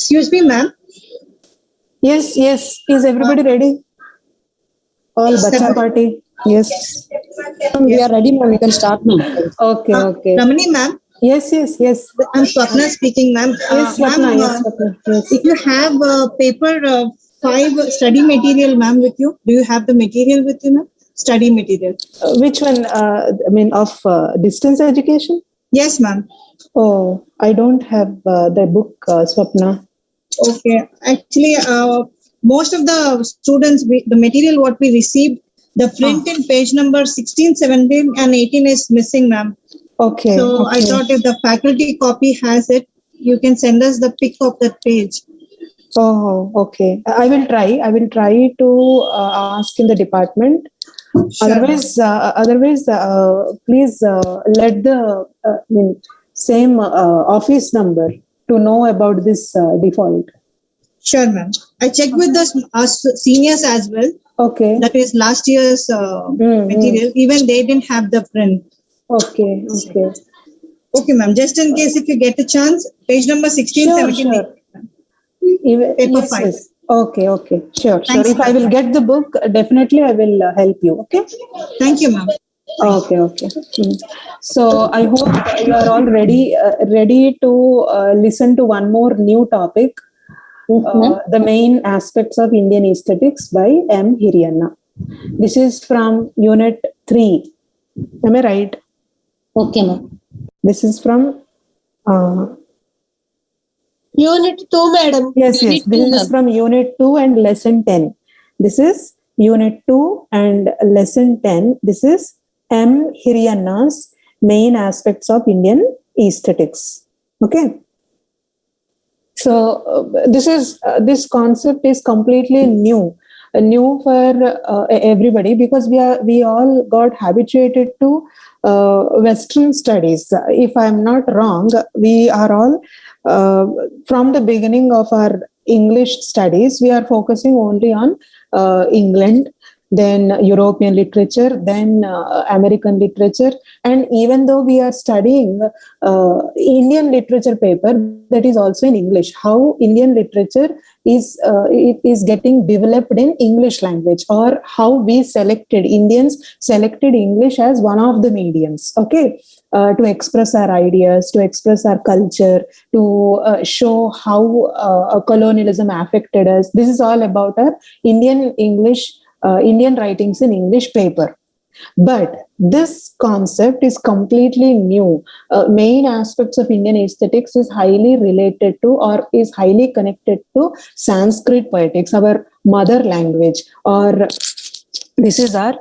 Excuse me, ma'am. Yes. Is everybody ready? All bacha party. Yes. We are ready, ma'am. We can start, ma'am. Okay. Ramani, ma'am. Yes. I'm Swapna speaking, ma'am. Yes, Swapna. Yes. If you have paper 5 study material, ma'am, with you, do you have the material with you, ma'am? Study material. Which one? Of distance education? Yes, ma'am. Oh, I don't have the book, Swapna. Okay. Actually, most of the students, the material what we received, the print in page number 16, 17 and 18 is missing, ma'am. Okay. So I thought if the faculty copy has it, you can send us the pic of that page. Oh, okay. I will try to ask in the department. Sure. Otherwise, please let the same office number to know about this default. Sure, ma'am. I checked with us seniors as well. Okay. That is last year's material. Even they didn't have the print. Okay. Okay, ma'am. Just in case if you get a chance, page number 16, 17. Sure. Paper 5. Yes. Okay. Sure. Thanks, If I will get the book, definitely I will help you. Okay. Thank you, ma'am. Okay. So I hope you are all ready to listen to one more new topic. The main aspects of Indian aesthetics by M. Hiriyanna. This is from Unit 3. Am I right? Okay, ma'am. This is from Unit 2, madam. Yes. This is from Unit 2 and Lesson 10. This is Unit 2 and Lesson 10. This is M. Hiriyanna's main aspects of Indian aesthetics. Okay. So this concept is completely new for everybody, because we all got habituated to Western studies. If I'm not wrong, we are all from the beginning of our English studies, we are focusing only on England, then European literature, then American literature. And even though we are studying Indian literature paper, that is also in English, how Indian literature is getting developed in English language, or how Indians selected English as one of the mediums, okay, to express our ideas, to express our culture, to show how colonialism affected us. This is all about our Indian writings in English paper. But this concept is completely new. Main aspects of Indian aesthetics is highly related to, or is highly connected to, Sanskrit poetics, our mother language, or this is our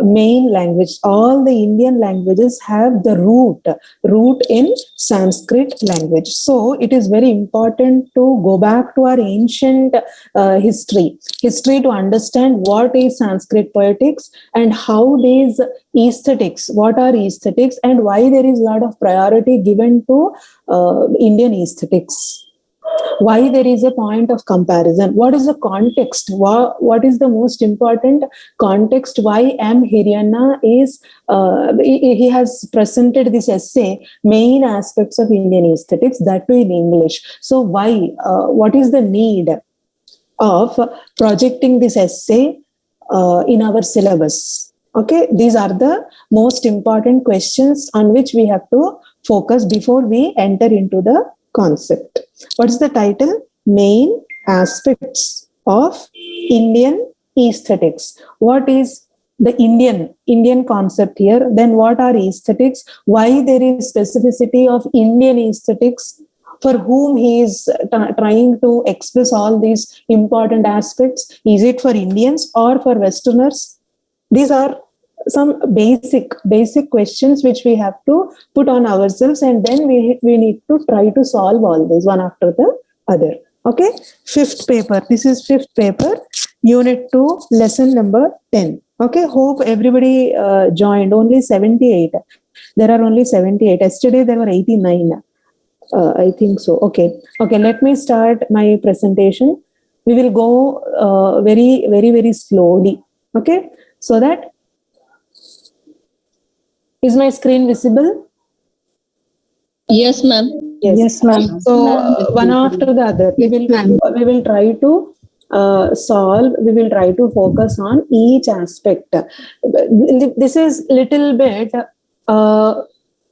main language. All the Indian languages have the root in Sanskrit language. So it is very important to go back to our ancient history to understand what is Sanskrit poetics and how these aesthetics, what are aesthetics, and why there is a lot of priority given to Indian aesthetics. Why there is a point of comparison? What is the context? What is the most important context? Why M. Hiriyanna is he has presented this essay, main aspects of Indian aesthetics, that too in English. So why? What is the need of projecting this essay in our syllabus? Okay, these are the most important questions on which we have to focus before we enter into the concept. What is the title? Main aspects of Indian aesthetics. What is the Indian concept here? Then what are aesthetics? Why there is specificity of Indian aesthetics? For whom he is trying to express all these important aspects? Is it for Indians or for Westerners? These are some basic questions which we have to put on ourselves, and then we need to try to solve all this one after the other. Okay, fifth paper. This is fifth paper, Unit 2, lesson number 10. Okay, hope everybody joined. Only 78. There are only 78. Yesterday there were 89. I think so. Okay. Let me start my presentation. We will go very, very, very slowly. Okay, so that. Is my screen visible? Yes, ma'am. Yes, ma'am. So one after the other, we will try to solve. We will try to focus on each aspect. This is little bit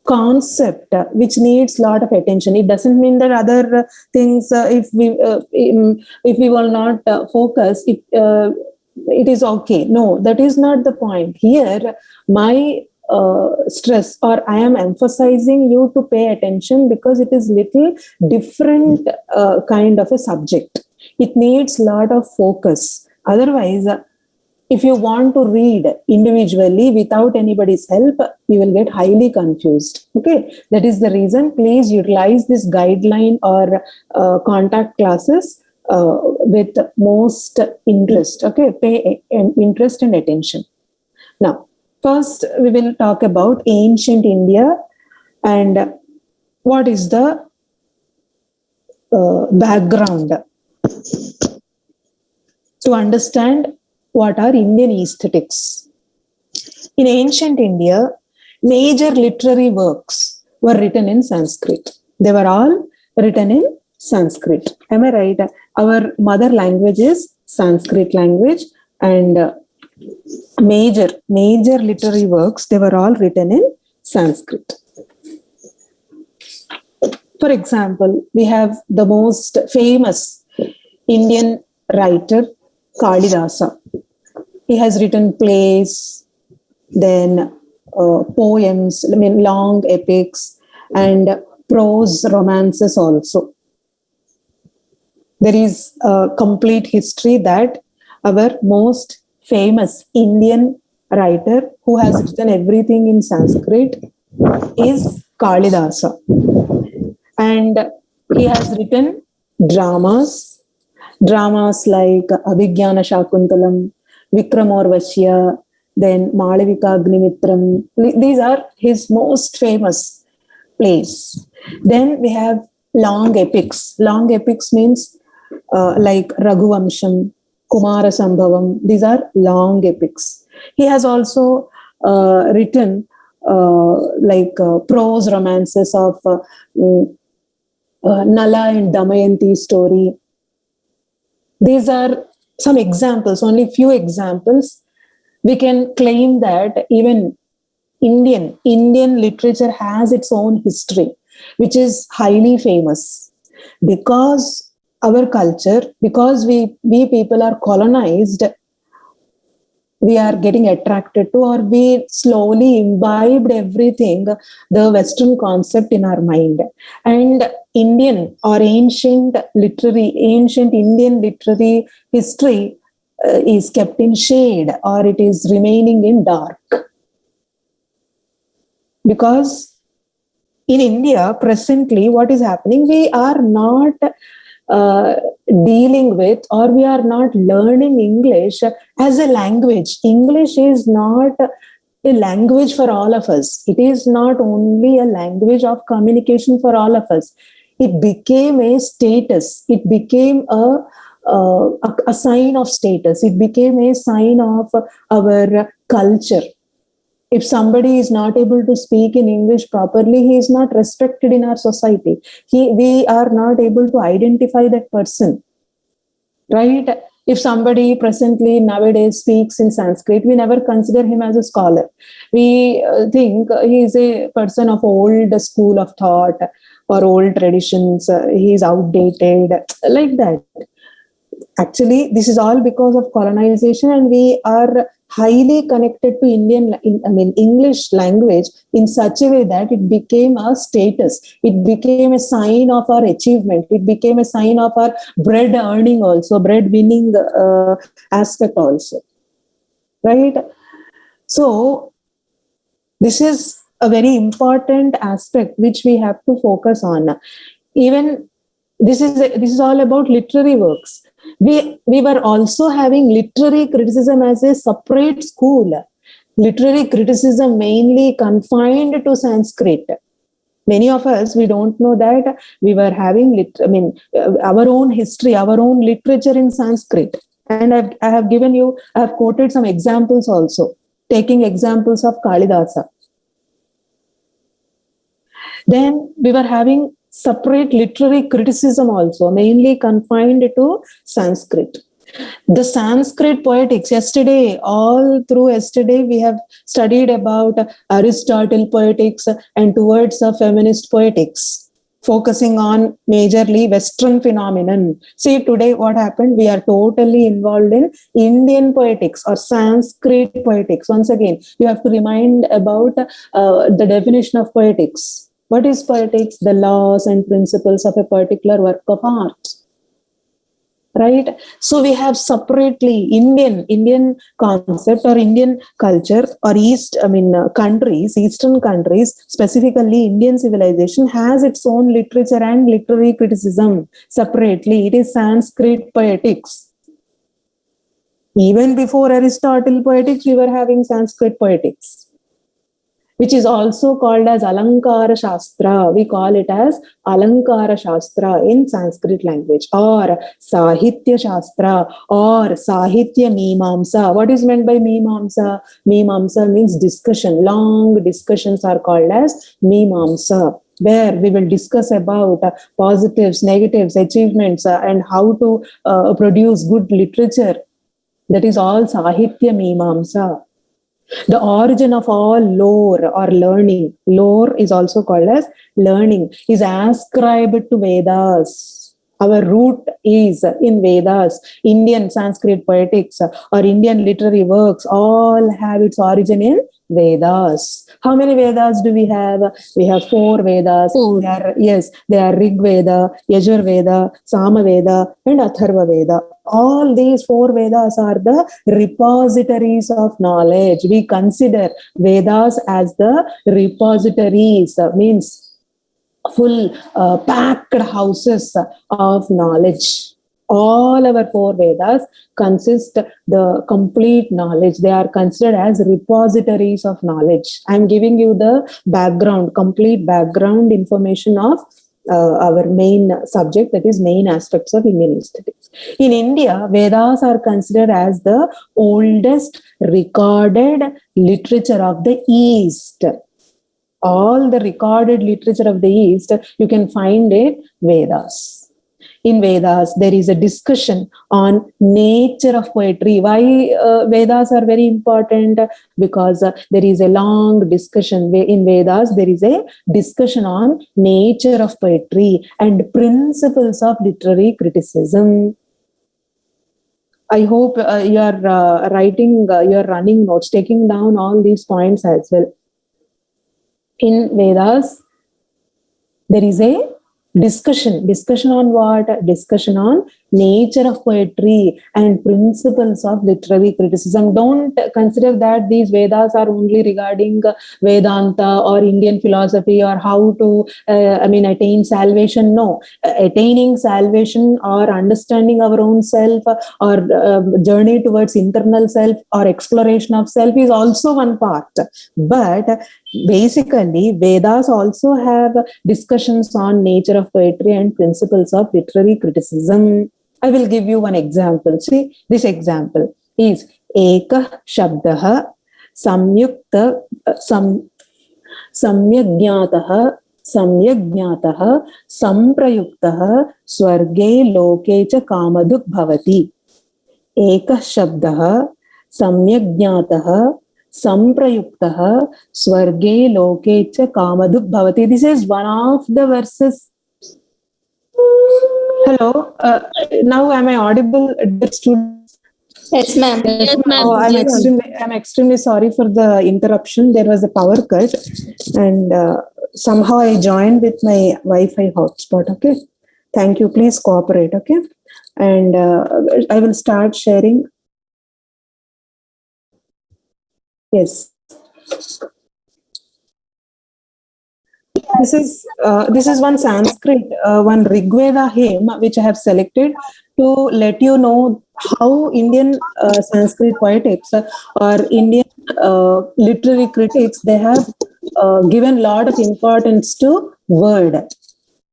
concept which needs lot of attention. It doesn't mean that other things if we will not focus it is okay. No, that is not the point here. My stress, or I am emphasizing you to pay attention because it is little different kind of a subject. It needs lot of focus. Otherwise, if you want to read individually without anybody's help, you will get highly confused. Okay, that is the reason. Please utilize this guideline or contact classes with most interest. Okay, pay interest and attention. Now, first we will talk about ancient India and what is the background to understand what are Indian aesthetics. In ancient India, major literary works were written in Sanskrit. They were all written in Sanskrit. Am I right? Our mother language is Sanskrit language, and major literary works, they were all written in Sanskrit. For example, we have the most famous Indian writer, Kalidasa. He has written plays, then poems, long epics, and prose romances also. There is a complete history that our most famous Indian writer who has written everything in Sanskrit is Kalidasa. And he has written dramas like Abhigyana Shakuntalam, Vikramoorvashya, then Malavika Agnimitram. These are his most famous plays. Then we have long epics. Long epics means like Raghuvamsham, Kumara Sambhavam. These are long epics. He has also written prose romances of Nala and Damayanti story. These are some examples, only few examples. We can claim that even Indian literature has its own history, which is highly famous. Because our culture, because we people are colonized, we are getting attracted to, or we slowly imbibed everything, the Western concept in our mind. And Indian or ancient Indian literary history is kept in shade, or it is remaining in dark. Because in India, presently, what is happening, we are not dealing with, or we are not learning English as a language. English is not a language for all of us. It is not only a language of communication for all of us. It became a status. It became a sign of status. It became a sign of our culture. If somebody is not able to speak in English properly, he is not respected in our society. We are not able to identify that person, right? If somebody presently nowadays speaks in Sanskrit, we never consider him as a scholar. We think he is a person of old school of thought or old traditions. He is outdated, like that. Actually, this is all because of colonization, and we are highly connected to English language in such a way that it became a status. It became a sign of our achievement. It became a sign of our bread earning also, bread winning aspect also, right? So this is a very important aspect which we have to focus on. Even this is all about literary works. We were also having literary criticism as a separate school. Literary criticism mainly confined to Sanskrit. Many of us, we don't know that we were having our own history, our own literature in Sanskrit. And I have quoted some examples also, taking examples of Kalidasa. Then we were having separate literary criticism also, mainly confined to Sanskrit. The Sanskrit poetics, all through yesterday, we have studied about Aristotle poetics and towards feminist poetics, focusing on majorly Western phenomenon. See, today what happened? We are totally involved in Indian poetics or Sanskrit poetics. Once again, you have to remind about the definition of poetics. What is poetics? The laws and principles of a particular work of art. Right? So we have separately Indian concept or Indian culture or countries, Eastern countries, specifically Indian civilization has its own literature and literary criticism separately. It is Sanskrit poetics. Even before Aristotle poetics, we were having Sanskrit poetics, which is also called as Alankara Shastra. We call it as Alankara Shastra in Sanskrit language, or Sahitya Shastra, or Sahitya Mimamsa. What is meant by Mimamsa? Mimamsa means discussion. Long discussions are called as Mimamsa, where we will discuss about positives, negatives, achievements, and how to produce good literature. That is all Sahitya Mimamsa. The origin of all lore or learning, lore is also called as learning, is ascribed to Vedas. Our root is in Vedas. Indian Sanskrit poetics or Indian literary works all have its origin in Vedas. How many Vedas do we have? We have 4 Vedas. They are Rig Veda, Yajur Veda, Sama Veda, and Atharva Veda. All these 4 Vedas are the repositories of knowledge. We consider Vedas as the repositories, means full packed houses of knowledge. All our 4 Vedas consist the complete knowledge. They are considered as repositories of knowledge. I am giving you the background, complete background information of our main subject, that is main aspects of Indian aesthetics. In India, Vedas are considered as the oldest recorded literature of the East. All the recorded literature of the East, you can find it Vedas. In Vedas, there is a discussion on nature of poetry. Why Vedas are very important? Because there is a long discussion. In Vedas, there is a discussion on nature of poetry and principles of literary criticism. I hope you are writing your running notes, taking down all these points as well. In Vedas, there is a discussion on what? Discussion on nature of poetry and principles of literary criticism. Don't consider that these Vedas are only regarding Vedanta or Indian philosophy or how to attain salvation. No, attaining salvation or understanding our own self or journey towards internal self or exploration of self is also one part. But basically, Vedas also have discussions on nature of poetry and principles of literary criticism. I will give you one example. See, this example is Ekah Shabdah Samyukta Samyagnatah Samprayuktah Swarge Loke cha Kamaduk Bhavati. Ekah Shabdah Samyagnatah Samprayuktah Swarge Loke cha Kamaduk Bhavati. This is one of the verses. Hello, now am I audible, dear students? Yes, ma'am. Yes, ma'am. Oh, I'm extremely sorry for the interruption. There was a power cut, and somehow I joined with my Wi-Fi hotspot. Okay, thank you. Please cooperate. Okay, and I will start sharing. Yes. This is one Sanskrit, one Rigveda hymn which I have selected to let you know how Indian Sanskrit poetics or Indian literary critics, they have given a lot of importance to word.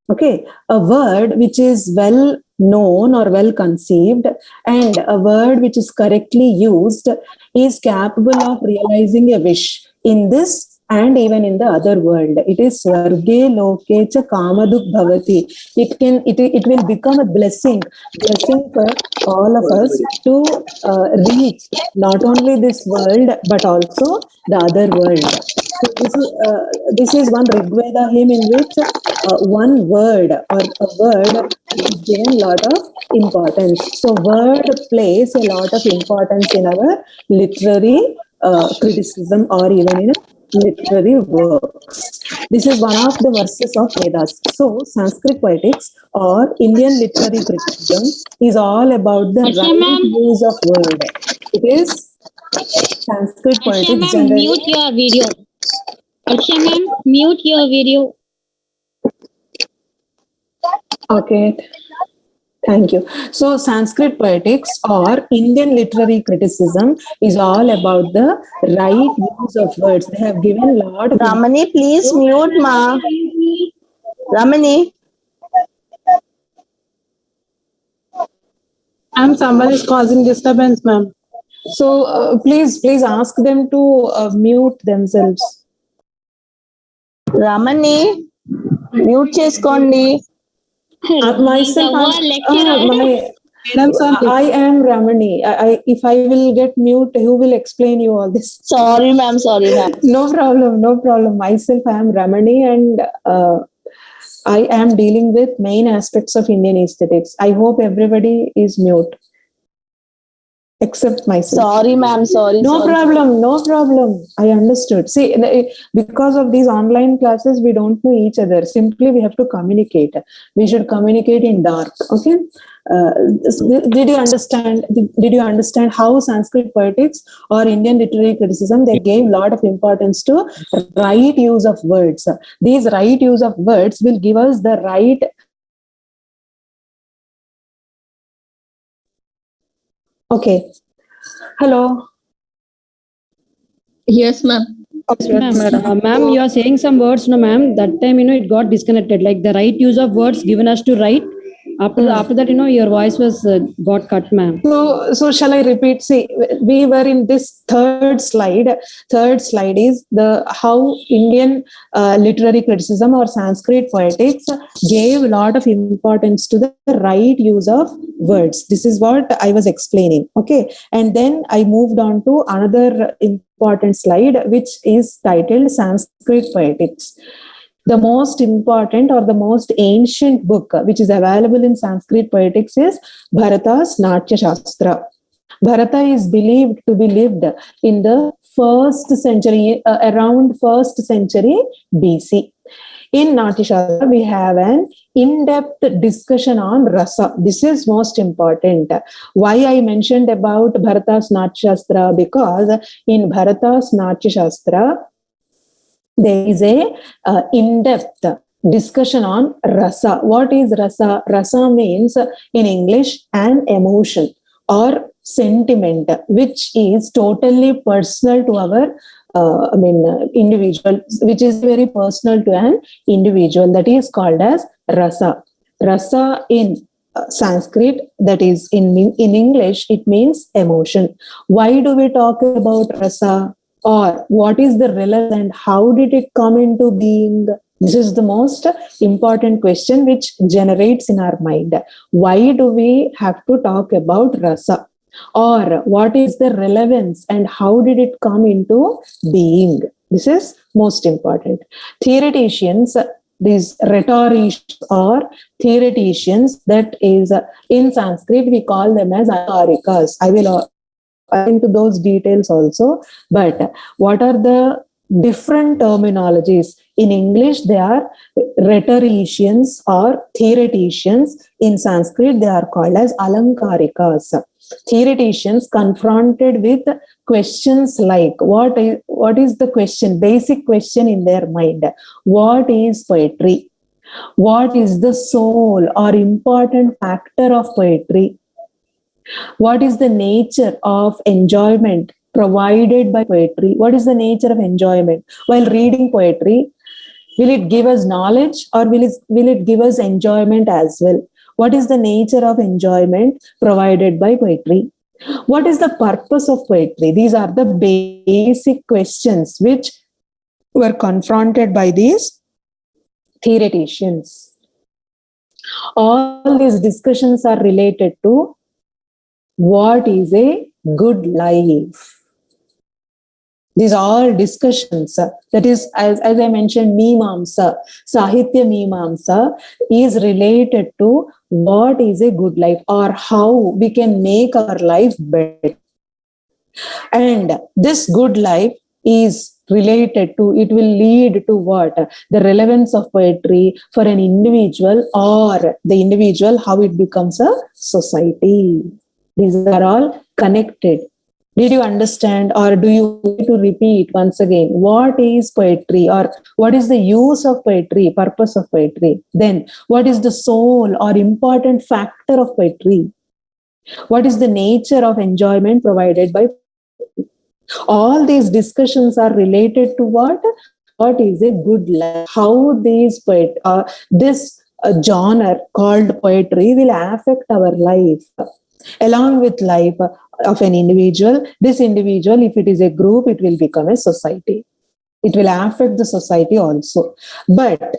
Okay, a word which is well known or well conceived and a word which is correctly used is capable of realizing a wish. In this and even in the other world. It is Swarge Loke cha Kamaduk Bhavati. It will become a blessing for all of us to reach not only this world but also the other world. So this is one Rigveda hymn in which one word or a word is given a lot of importance. So word plays a lot of importance in our literary criticism or even in literary works. This is one of the verses of Vedas. So Sanskrit poetics or Indian literary criticism is all about the right use of word. It is Sanskrit poetics generally. Mute your video. Akshay ma'am, mute your video. Okay. Thank you. So Sanskrit poetics or Indian literary criticism is all about the right use of words. They have given a lot of... Ramani, please mute, ma. Ramani. Someone is causing disturbance, ma'am. So please ask them to mute themselves. Ramani, mute చేసుకోండి. Myself, I am Ramani. If I will get mute, who will explain you all this? Sorry, ma'am. No problem. Myself, I am Ramani, and I am dealing with main aspects of Indian aesthetics. I hope everybody is mute. Except myself. Sorry, ma'am. No problem. I understood. See, because of these online classes, we don't know each other. Simply, we have to communicate. We should communicate in dark. Okay. Did you understand? Did you understand how Sanskrit poetics or Indian literary criticism, they gave a lot of importance to right use of words. These right use of words will give us the right. Okay. Hello. Yes, ma'am. Ma'am, you are saying some words, no, ma'am. That time, it got disconnected. Like the right use of words given us to write. After that, your voice was got cut, ma'am. So shall I repeat? See, we were in this third slide. Third slide is how Indian literary criticism or Sanskrit poetics gave a lot of importance to the right use of words. This is what I was explaining. Okay, and then I moved on to another important slide, which is titled Sanskrit poetics. The most important or the most ancient book which is available in Sanskrit poetics is Bharata's Natya Sastra. Bharata is believed to be lived in the 1st century, around 1st century BC. In Natya Sastra, we have an in-depth discussion on Rasa. This is most important. Why I mentioned about Bharata's Natya Sastra? Because in Bharata's Natya Sastra, there is a in-depth discussion on Rasa. What is Rasa? Rasa means in English an emotion or sentiment, which is totally personal to our individual, which is very personal to an individual. That is called as Rasa. Rasa in Sanskrit, that is in English, it means emotion. Why do we talk about Rasa? Or what is the relevance and how did it come into being? This is the most important question which generates in our mind. Why do we have to talk about Rasa? Or what is the relevance and how did it come into being? This is most important. Theoreticians, these rhetoricians or theoreticians, that is in Sanskrit, we call them as alamkarikas. I will into those details also, but what are the different terminologies? In English, they are rhetoricians or theoreticians. In Sanskrit, they are called as alamkarikas. Theoreticians confronted with questions like what is the question, basic question in their mind. What is poetry? What is the soul or important factor of poetry? What is the nature of enjoyment provided by poetry? What is the nature of enjoyment? While reading poetry, will it give us knowledge or will it give us enjoyment as well? What is the nature of enjoyment provided by poetry? What is the purpose of poetry? These are the basic questions which were confronted by these theoreticians. All these discussions are related to what is a good life. These are all discussions. That is, as I mentioned, Mimamsa, Sahitya Mimamsa is related to what is a good life or how we can make our life better. And this good life is related to, it will lead to what? The relevance of poetry for an individual, or the individual, how it becomes a society. These are all connected. Did you understand, or do you need to repeat once again? What is poetry, or what is the use of poetry, purpose of poetry? Then what is the soul or important factor of poetry? What is the nature of enjoyment provided by poetry? All these discussions are related to what? What is a good life? How this genre called poetry will affect our life. Along with life of an individual, this individual, if it is a group, it will become a society. It will affect the society also. But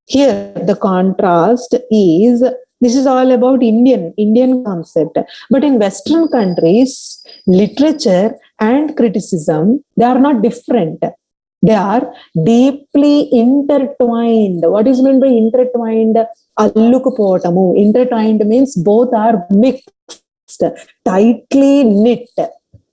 here the contrast is, this is all about Indian concept. But in Western countries, literature and criticism, they are not different. They are deeply intertwined. What is meant by intertwined? Allukupotamu. Intertwined means both are mixed, tightly knit,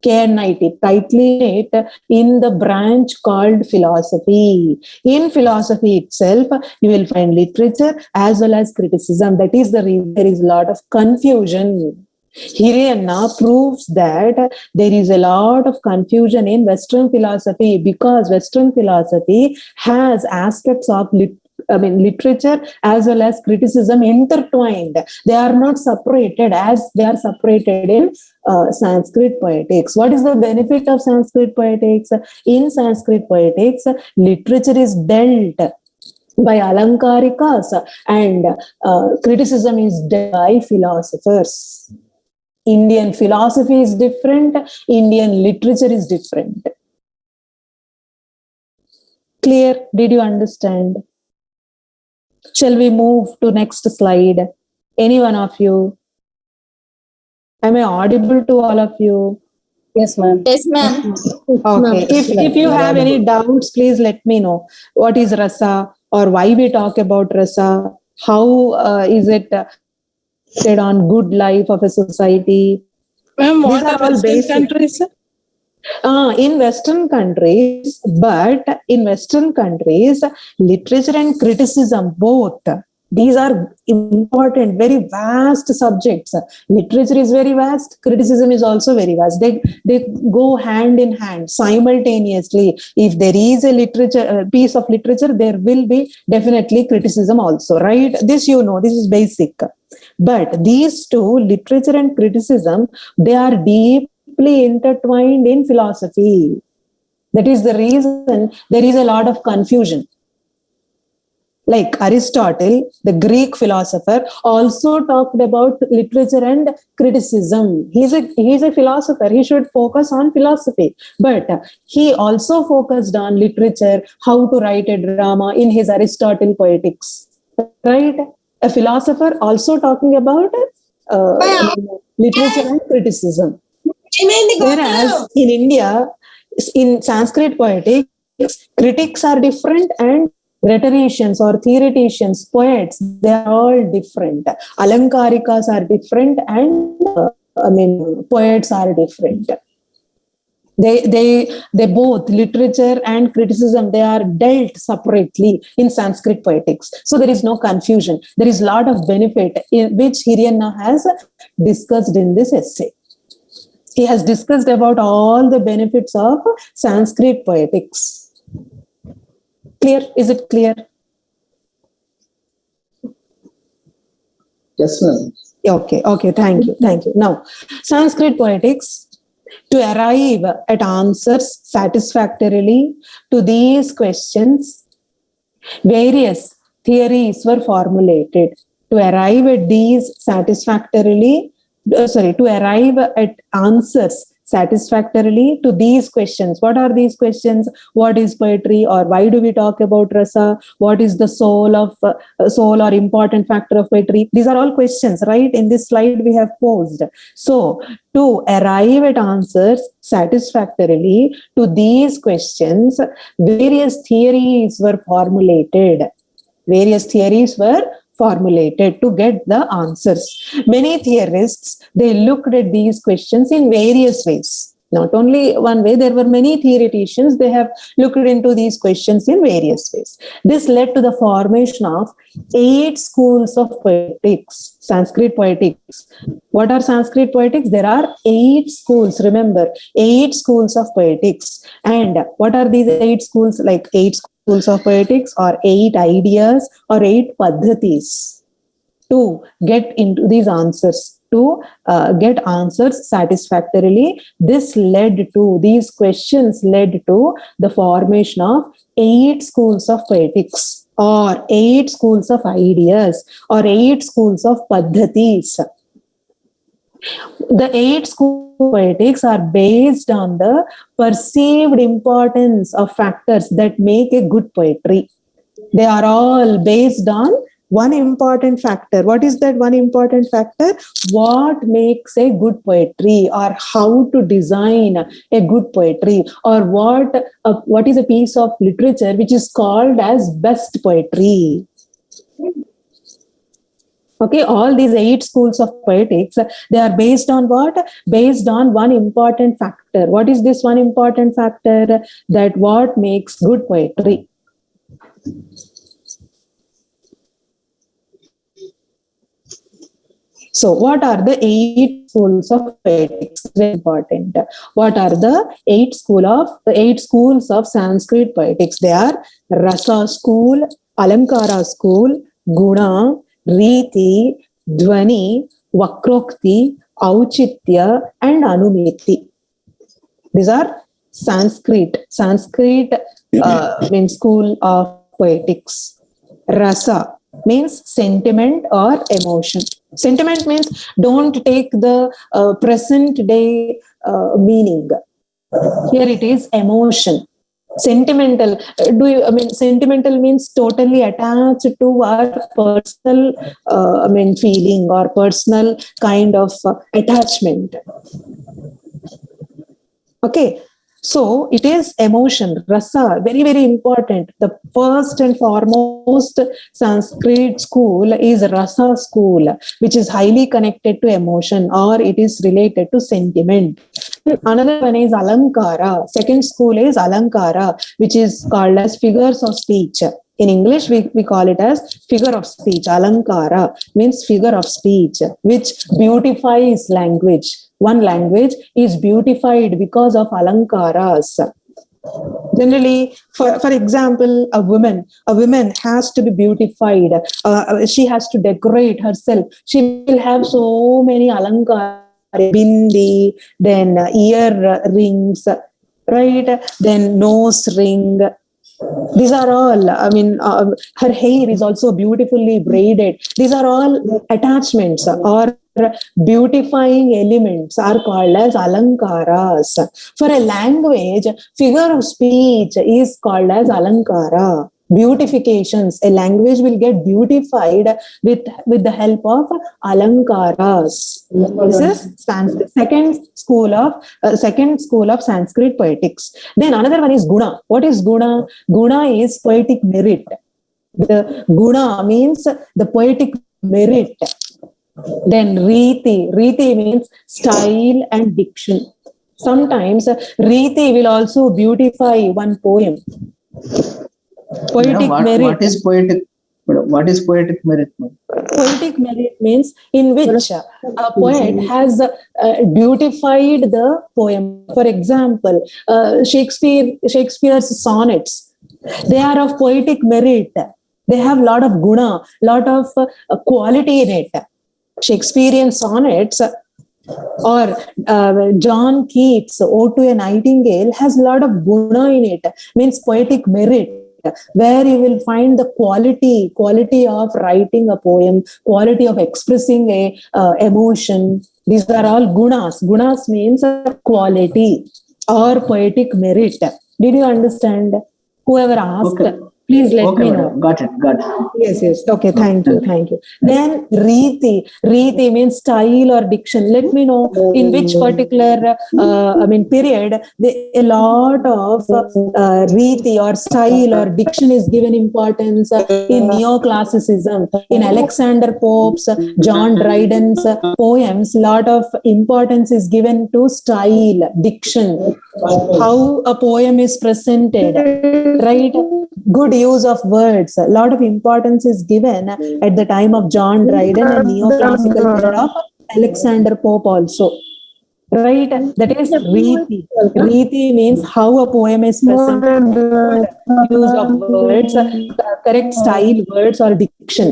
tightly knit in the branch called philosophy. In philosophy itself, you will find literature as well as criticism. That is the reason there is a lot of confusion. Hiriyanna proves that there is a lot of confusion in Western philosophy, because Western philosophy has aspects of literature as well as criticism intertwined. They are not separated as they are separated in Sanskrit poetics. What is the benefit of Sanskrit poetics? In Sanskrit poetics, literature is dealt by alankarikas and criticism is dealt by philosophers. Indian philosophy is different, Indian literature is different. Clear? Did you understand? Shall we move to next slide? Any one of you? Am I audible to all of you? Yes, ma'am. Yes, ma'am. Okay. If you have any doubts, please let me know. What is Rasa, or why we talk about Rasa? How is it on good life of a society? Ma'am, These what are are all Western basic. countries? In Western countries, but in Western countries, literature and criticism, both, these are important, very vast subjects. Literature is very vast, criticism is also very vast. They go hand in hand simultaneously. If there is a piece of literature, there will be definitely criticism also, right? This you know, this is basic. But these two, literature and criticism, they are deeply intertwined in philosophy. That is the reason there is a lot of confusion. Like Aristotle, the Greek philosopher, also talked about literature and criticism. He's a philosopher. He should focus on philosophy. But he also focused on literature, how to write a drama in his Aristotle poetics. Right? A philosopher also talking about literature and criticism. Whereas in India, in Sanskrit poetics, critics are different and rhetoricians or theoreticians, poets, they are all different. Alankarikas are different and poets are different. They both, literature and criticism, they are dealt separately in Sanskrit poetics. So there is no confusion. There is a lot of benefit which Hiriyanna has discussed in this essay. He has discussed about all the benefits of Sanskrit poetics. Clear? Is it clear? Yes, ma'am. Okay. Thank you. Now, Sanskrit poetics, to arrive at answers satisfactorily to these questions, various theories were formulated. To arrive at these satisfactorily, to arrive at answers satisfactorily to these questions. What are these questions? What is poetry, or why do we talk about rasa? What is the soul or important factor of poetry? These are all questions, right? In this slide we have posed. So to arrive at answers satisfactorily to these questions, various theories were formulated. To get the answers. Many theorists, they looked at these questions in various ways. Not only one way, there were many theoreticians, they have looked into these questions in various ways. This led to the formation of 8 schools of poetics, Sanskrit poetics. What are Sanskrit poetics? There are 8 schools, remember, 8 schools of poetics. And what are these 8 schools? Like 8 schools of poetics, or 8 ideas, or 8 paddhatis to get into these answers. To get answers satisfactorily, these questions led to the formation of 8 schools of poetics, or 8 schools of ideas, or 8 schools of paddhatis. The 8 schools of poetics are based on the perceived importance of factors that make a good poetry. They are all based on one important factor. What is that one important factor? What makes a good poetry, or how to design a good poetry, or what is a piece of literature which is called as best poetry. Okay, all these 8 schools of poetics, they are based on what? Based on one important factor. What is this one important factor? That what makes good poetry. So what are the 8 schools of poetics? Very important. What are the 8 schools of Sanskrit poetics? They are Rasa school, Alankara school, Guna, Riti, Dhwani, Vakrokti, Auchitya, and Anumiti. These are Sanskrit means school of poetics. Rasa means sentiment or emotion. Sentiment means don't take the present day meaning. Here it is emotion. Sentimental. Sentimental means totally attached to our personal feeling or personal kind of attachment. Okay. So it is emotion, rasa, very, very important. The first and foremost Sanskrit school is Rasa school, which is highly connected to emotion, or it is related to sentiment. Another one is Alankara. Second school is Alankara, which is called as figures of speech. In English, we call it as figure of speech. Alankara means figure of speech, which beautifies language. One language is beautified because of alankaras. Generally, for example, a woman has to be beautified. She has to decorate herself. She will have so many alankara, bindi, then ear rings, right? Then nose ring. These are all, her hair is also beautifully braided. These are all attachments or beautifying elements are called as alankaras. For a language, figure of speech is called as alankara. Beautifications. A language will get beautified with the help of alankaras. This is second school of Sanskrit poetics. Then another one is guna. What is guna? Guna is poetic merit. The guna means the poetic merit. Then riti means style and diction. Sometimes riti will also beautify one poem. Poetic merit. What is poetic? What is poetic merit? Poetic merit means in which a poet has beautified the poem. For example, Shakespeare's sonnets, they are of poetic merit. They have a lot of guna, lot of quality in it. Shakespearean sonnets or John Keats' Ode to a Nightingale has a lot of guna in it, means poetic merit, where you will find the quality of writing a poem, quality of expressing a emotion, These are all gunas. Gunas means quality or poetic merit. Did you understand? Whoever asked, Okay. please let Okay, me madam. know. Got it. Yes. Okay, thank you. Then Riti. Riti means style or diction. Let me know in which particular, period, a lot of Riti or style or diction is given importance in neoclassicism. In Alexander Pope's, John Dryden's poems, lot of importance is given to style, diction, how a poem is presented, right? Good use of words. A lot of importance is given at the time of John Dryden and neoclassical period of Alexander Pope also. Right? That is Riti. Riti means how a poem is presented. Good use of words, correct style, words or diction.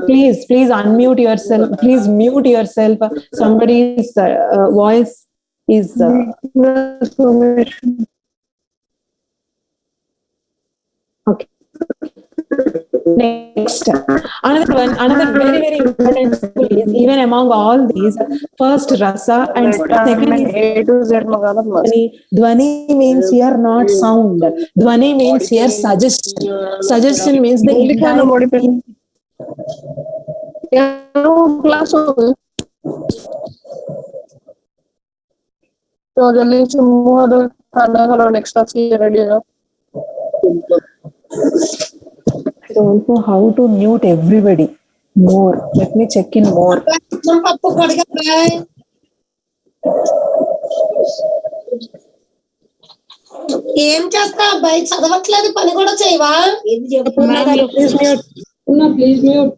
Please unmute yourself. Please mute yourself. Somebody's voice is... Okay. Next, another very important school is, even among all these, first Rasa and second is Dhwani. Dhwani means here not sound. Dhwani means here suggestion. Suggestion means the indirect. तो जल्दी से मुंह धो खाना खा लो next class की ready है I don't know how to mute everybody more. Let me check in more. ఏం చేస్తా అబ్బాయి చదవట్లేదు పని కూడా చేయవా Please mute.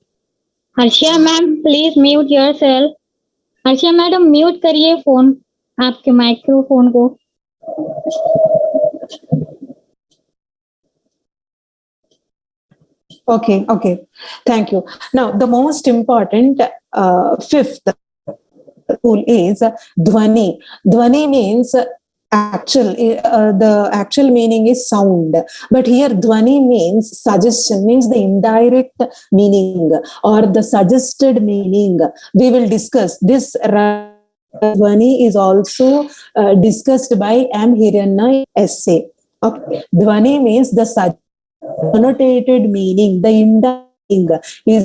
Harshiya ma'am please mute yourself. Harshiya madam mute करिए फोन, आपके माइक्रोफोन को. Okay. Thank you. Now, the most important fifth rule is Dhwani. Dhwani means the actual meaning is sound, but here Dhwani means suggestion, means the indirect meaning or the suggested meaning. We will discuss this. Dhwani is also discussed by M. Hiriyanna essay. Okay. Dhwani means the annotated meaning, the indirect is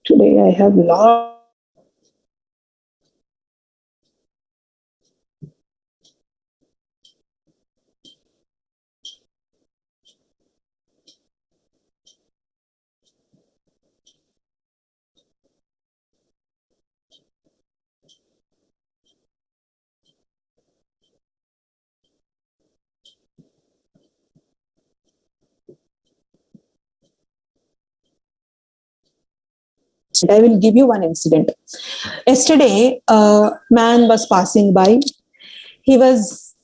today I have lot. I will give you one incident. Yesterday, a man was passing by. He was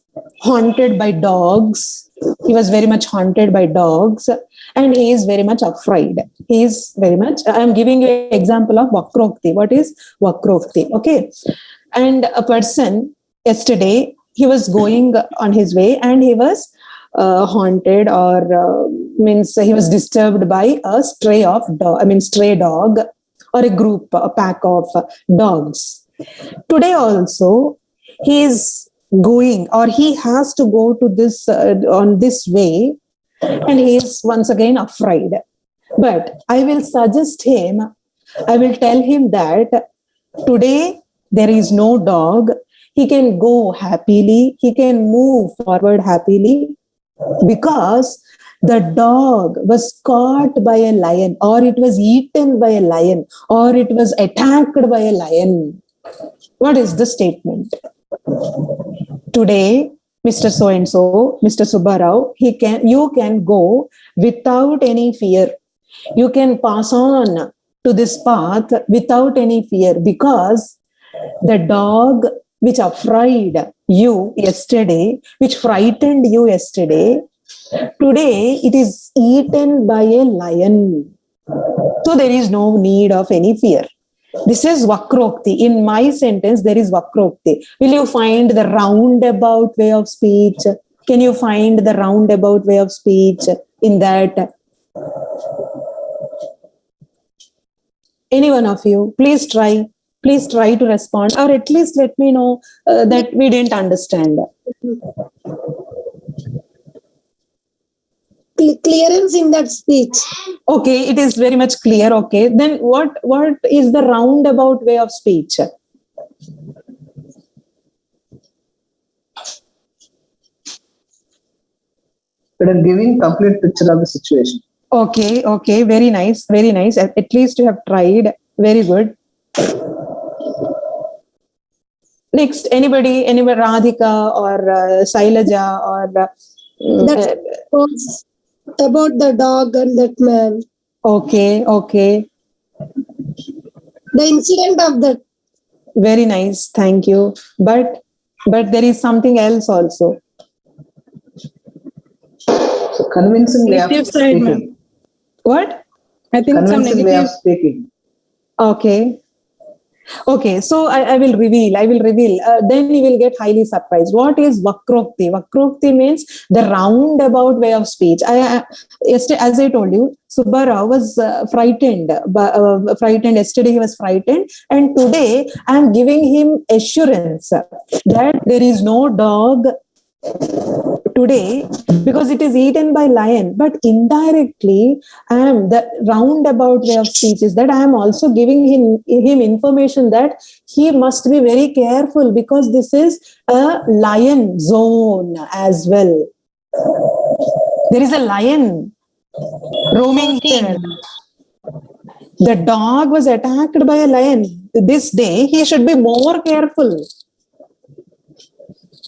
haunted by dogs. He was very much haunted by dogs, and he is very much afraid. He is very much. I am giving you an example of Vakrokti. What is Vakrokti? Okay. And a person yesterday, he was going on his way and he was haunted or means he was disturbed by a stray dog or a group, a pack of dogs. Today also, he is going or he has to go to this on this way, and he is once again afraid. But I will suggest him, I will tell him that today there is no dog. He can go happily, he can move forward happily, because the dog was caught by a lion, or it was eaten by a lion, or it was attacked by a lion. What is the statement? Today, Mr. So-and-so, Mr. Subbarao, you can go without any fear. You can pass on to this path without any fear, because the dog which frightened you yesterday, today it is eaten by a lion. So there is no need of any fear. This is Vakrokti. In my sentence, there is Vakrokti. Will you find the roundabout way of speech? Can you find the roundabout way of speech in that? Any one of you, please try to respond, or at least let me know that we didn't understand. Clearance in that speech. Okay, it is very much clear. Okay, then what is the roundabout way of speech? But I'm giving complete picture of the situation. Okay, very nice. At least you have tried. Very good. Next, anybody, Radhika or Shailaja or That was about the dog and that man. Okay. The incident of that. Very nice. Thank you. But there is something else also. So convincing way of Negative side, ma'am. speaking. What? I think some Convincing way of negative. speaking. Okay, so I will reveal. Then you will get highly surprised. What is Vakrokti? Vakrokti means the roundabout way of speech. Yesterday, as I told you, Subbarao was frightened. Yesterday he was frightened, and today I am giving him assurance that there is no dog today because it is eaten by lion. But indirectly, the roundabout way of speech is that I am also giving him information that he must be very careful because this is a lion zone as well. There is a lion roaming here. The dog was attacked by a lion. This day, he should be more careful.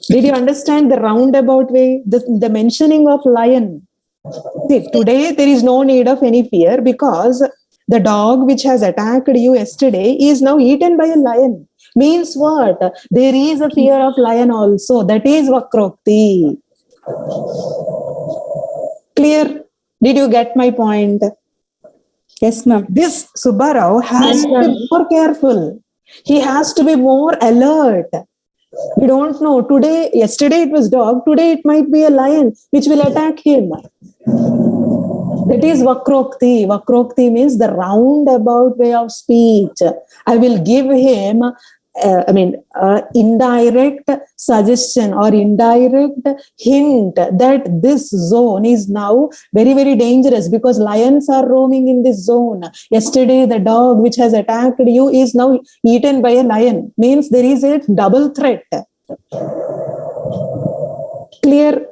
Did you understand the roundabout way? The mentioning of lion. See, today there is no need of any fear because the dog which has attacked you yesterday is now eaten by a lion. Means what? There is a fear of lion also. That is Vakrokti. Clear? Did you get my point? Yes, ma'am. This Subbarao has to be more careful. He has to be more alert. We don't know. Yesterday it was dog. Today it might be a lion which will attack him. That is Vakrokti. Vakrokti means the roundabout way of speech. I will give him indirect suggestion or indirect hint that this zone is now very, very dangerous because lions are roaming in this zone. Yesterday, the dog which has attacked you is now eaten by a lion. Means there is a double threat. Clear?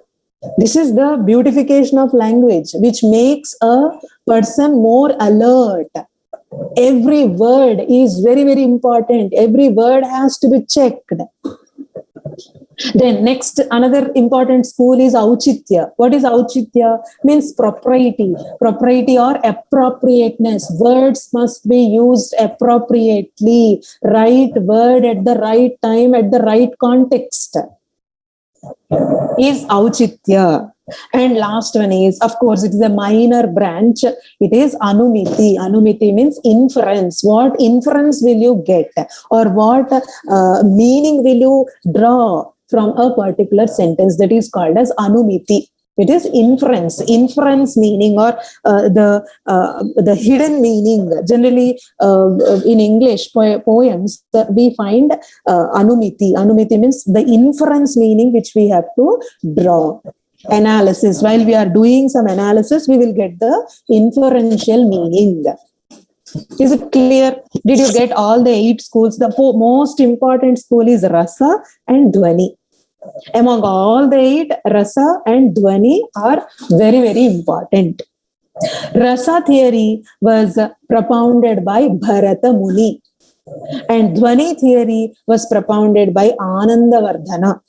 This is the beautification of language, which makes a person more alert. Every word is very, very important. Every word has to be checked. Then next, another important school is Auchitya. What is Auchitya? Means propriety or appropriateness. Words must be used appropriately. Right word at the right time, at the right context is Auchitya. And last one is, of course, it is a minor branch. It is Anumiti. Anumiti means inference. What inference will you get? Or what meaning will you draw from a particular sentence? That is called as Anumiti. It is inference meaning or the hidden meaning. Generally, in English poems, we find Anumiti. Anumiti means the inference meaning which we have to draw. Analysis. While we are doing some analysis, we will get the inferential meaning. Is it clear? Did you get all the 8 schools? The most important school is Rasa and Dhwani. Among all the 8, Rasa and Dhwani are very, very important. Rasa theory was propounded by Bharata Muni and Dhwani theory was propounded by Anandavardhana.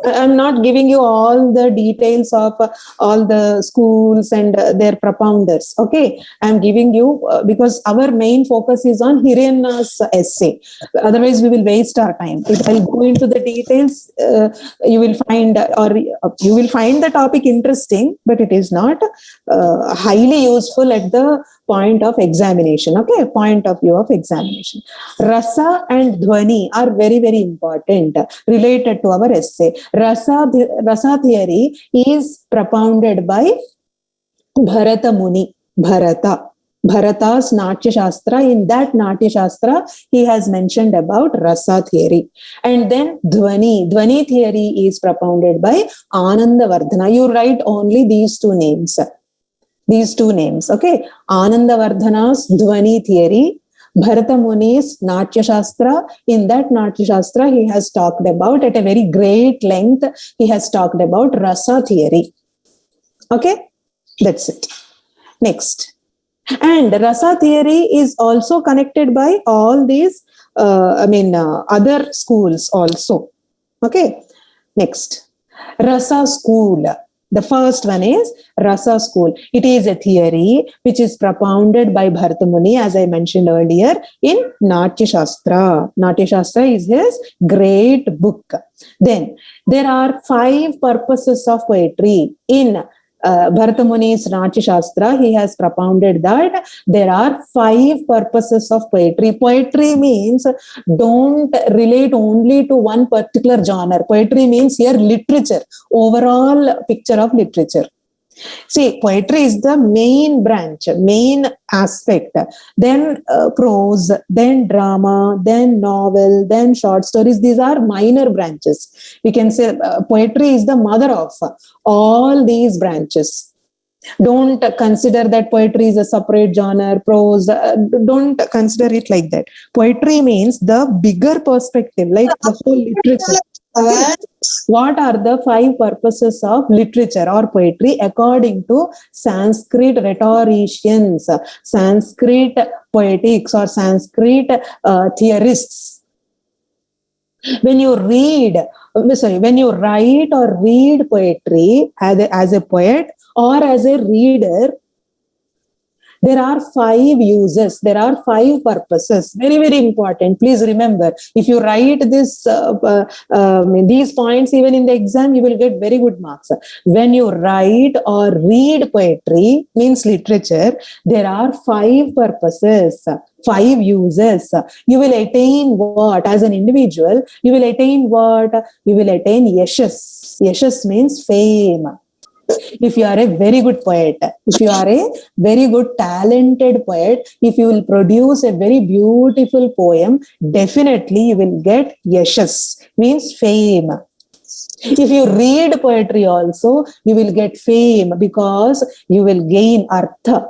I'm not giving you all the details of all the schools and their propounders. Okay, I'm giving you because our main focus is on Hiriyanna's essay. Otherwise, we will waste our time. If I'll go into the details, you will find the topic interesting, but it is not highly useful at the point of examination. Okay, point of view of examination. Rasa and Dhwani are very, very important related to our essay. Rasa theory is propounded by Bharata Muni. Bharata's Natya Sastra. In that Natya Sastra, he has mentioned about Rasa theory. And then Dhwani theory is propounded by Anandavardhana. You write only these two names. Okay. Anandavardhana's Dhwani theory, Bharata Muni's Natya Sastra. In that Natya Sastra, he has talked about, at a very great length, he has talked about Rasa theory. Okay. That's it. Next. And Rasa theory is also connected by all these, other schools also. Okay. Next. Rasa school. The first one is Rasa school. It is a theory which is propounded by Bharata Muni, as I mentioned earlier, in Natya Sastra. Natya Sastra is his great book. Then there are 5 purposes of poetry in Bharata Muni's Natya Sastra. He has propounded that there are 5 purposes of poetry. Poetry means don't relate only to one particular genre. Poetry means here literature, overall picture of literature. See, poetry is the main branch, main aspect. Then prose, then drama, then novel, then short stories. These are minor branches. We can say poetry is the mother of all these branches. Don't consider that poetry is a separate genre, prose. Don't consider it like that. Poetry means the bigger perspective, like the whole literature. What are the 5 purposes of literature or poetry according to Sanskrit rhetoricians, Sanskrit poetics, or Sanskrit theorists? When you write or read poetry as a poet or as a reader, there are 5 uses, there are 5 purposes. Very, very important. Please remember, if you write this, these points even in the exam, you will get very good marks. When you write or read poetry, means literature, there are 5 purposes, 5 uses. You will attain what? As an individual, you will attain what? You will attain yashas. Yashas means fame. If you are a very good poet, if you are a very good talented poet, if you will produce a very beautiful poem, definitely you will get yashas, means fame. If you read poetry also, you will get fame because you will gain artha.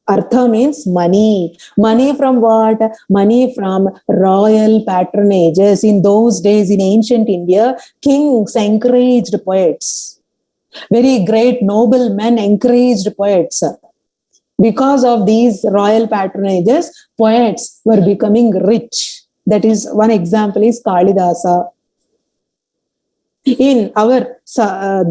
Artha means money. Money from what? Money from royal patronages. In those days, in ancient India, kings encouraged poets. Very great noble men encouraged poets. Because of these royal patronages, poets were becoming rich. That is, one example is Kalidasa. In our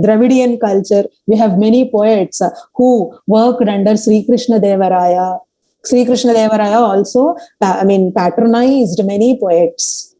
Dravidian culture, we have many poets who worked under Sri Krishna Devaraya. Sri Krishna Devaraya also, patronized many poets.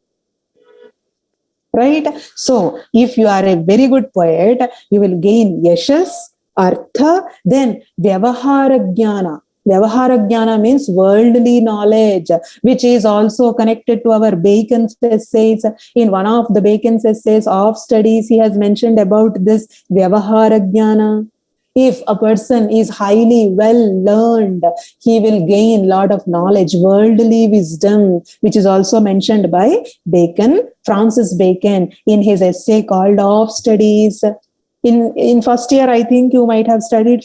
Right? So, if you are a very good poet, you will gain yashas, artha, then vyavahara jnana. Vyavahara jnana means worldly knowledge, which is also connected to our Bacon's essays. In one of the Bacon's essays of studies, he has mentioned about this vyavahara jnana. If a person is highly well learned, he will gain a lot of knowledge, worldly wisdom, which is also mentioned by Bacon, Francis Bacon, in his essay called Of Studies. In first year, I think you might have studied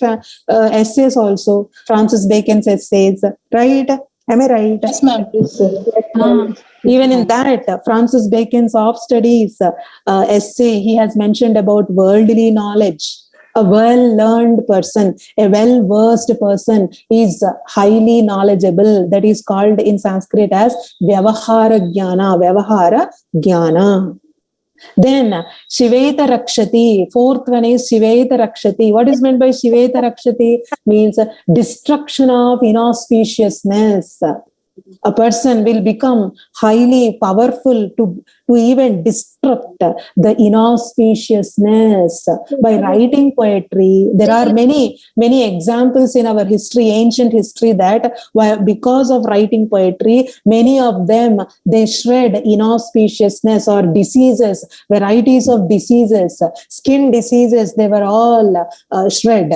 essays also, Francis Bacon's essays, right? Am I right? Yes, ma'am. Even in that, Francis Bacon's Of Studies essay, he has mentioned about worldly knowledge. A well-learned person, a well-versed person is highly knowledgeable. That is called in Sanskrit as Vyavahara Jnana. Vyavahara Jnana. Then Shiveta Rakshati. 4th one is Shiveta Rakshati. What is meant by Shiveta Rakshati? Means destruction of inauspiciousness. A person will become highly powerful to even disrupt the inauspiciousness by writing poetry. There are many examples in our history, ancient history, that because of writing poetry, many of them, they shred inauspiciousness or diseases, varieties of diseases, skin diseases, they were all shred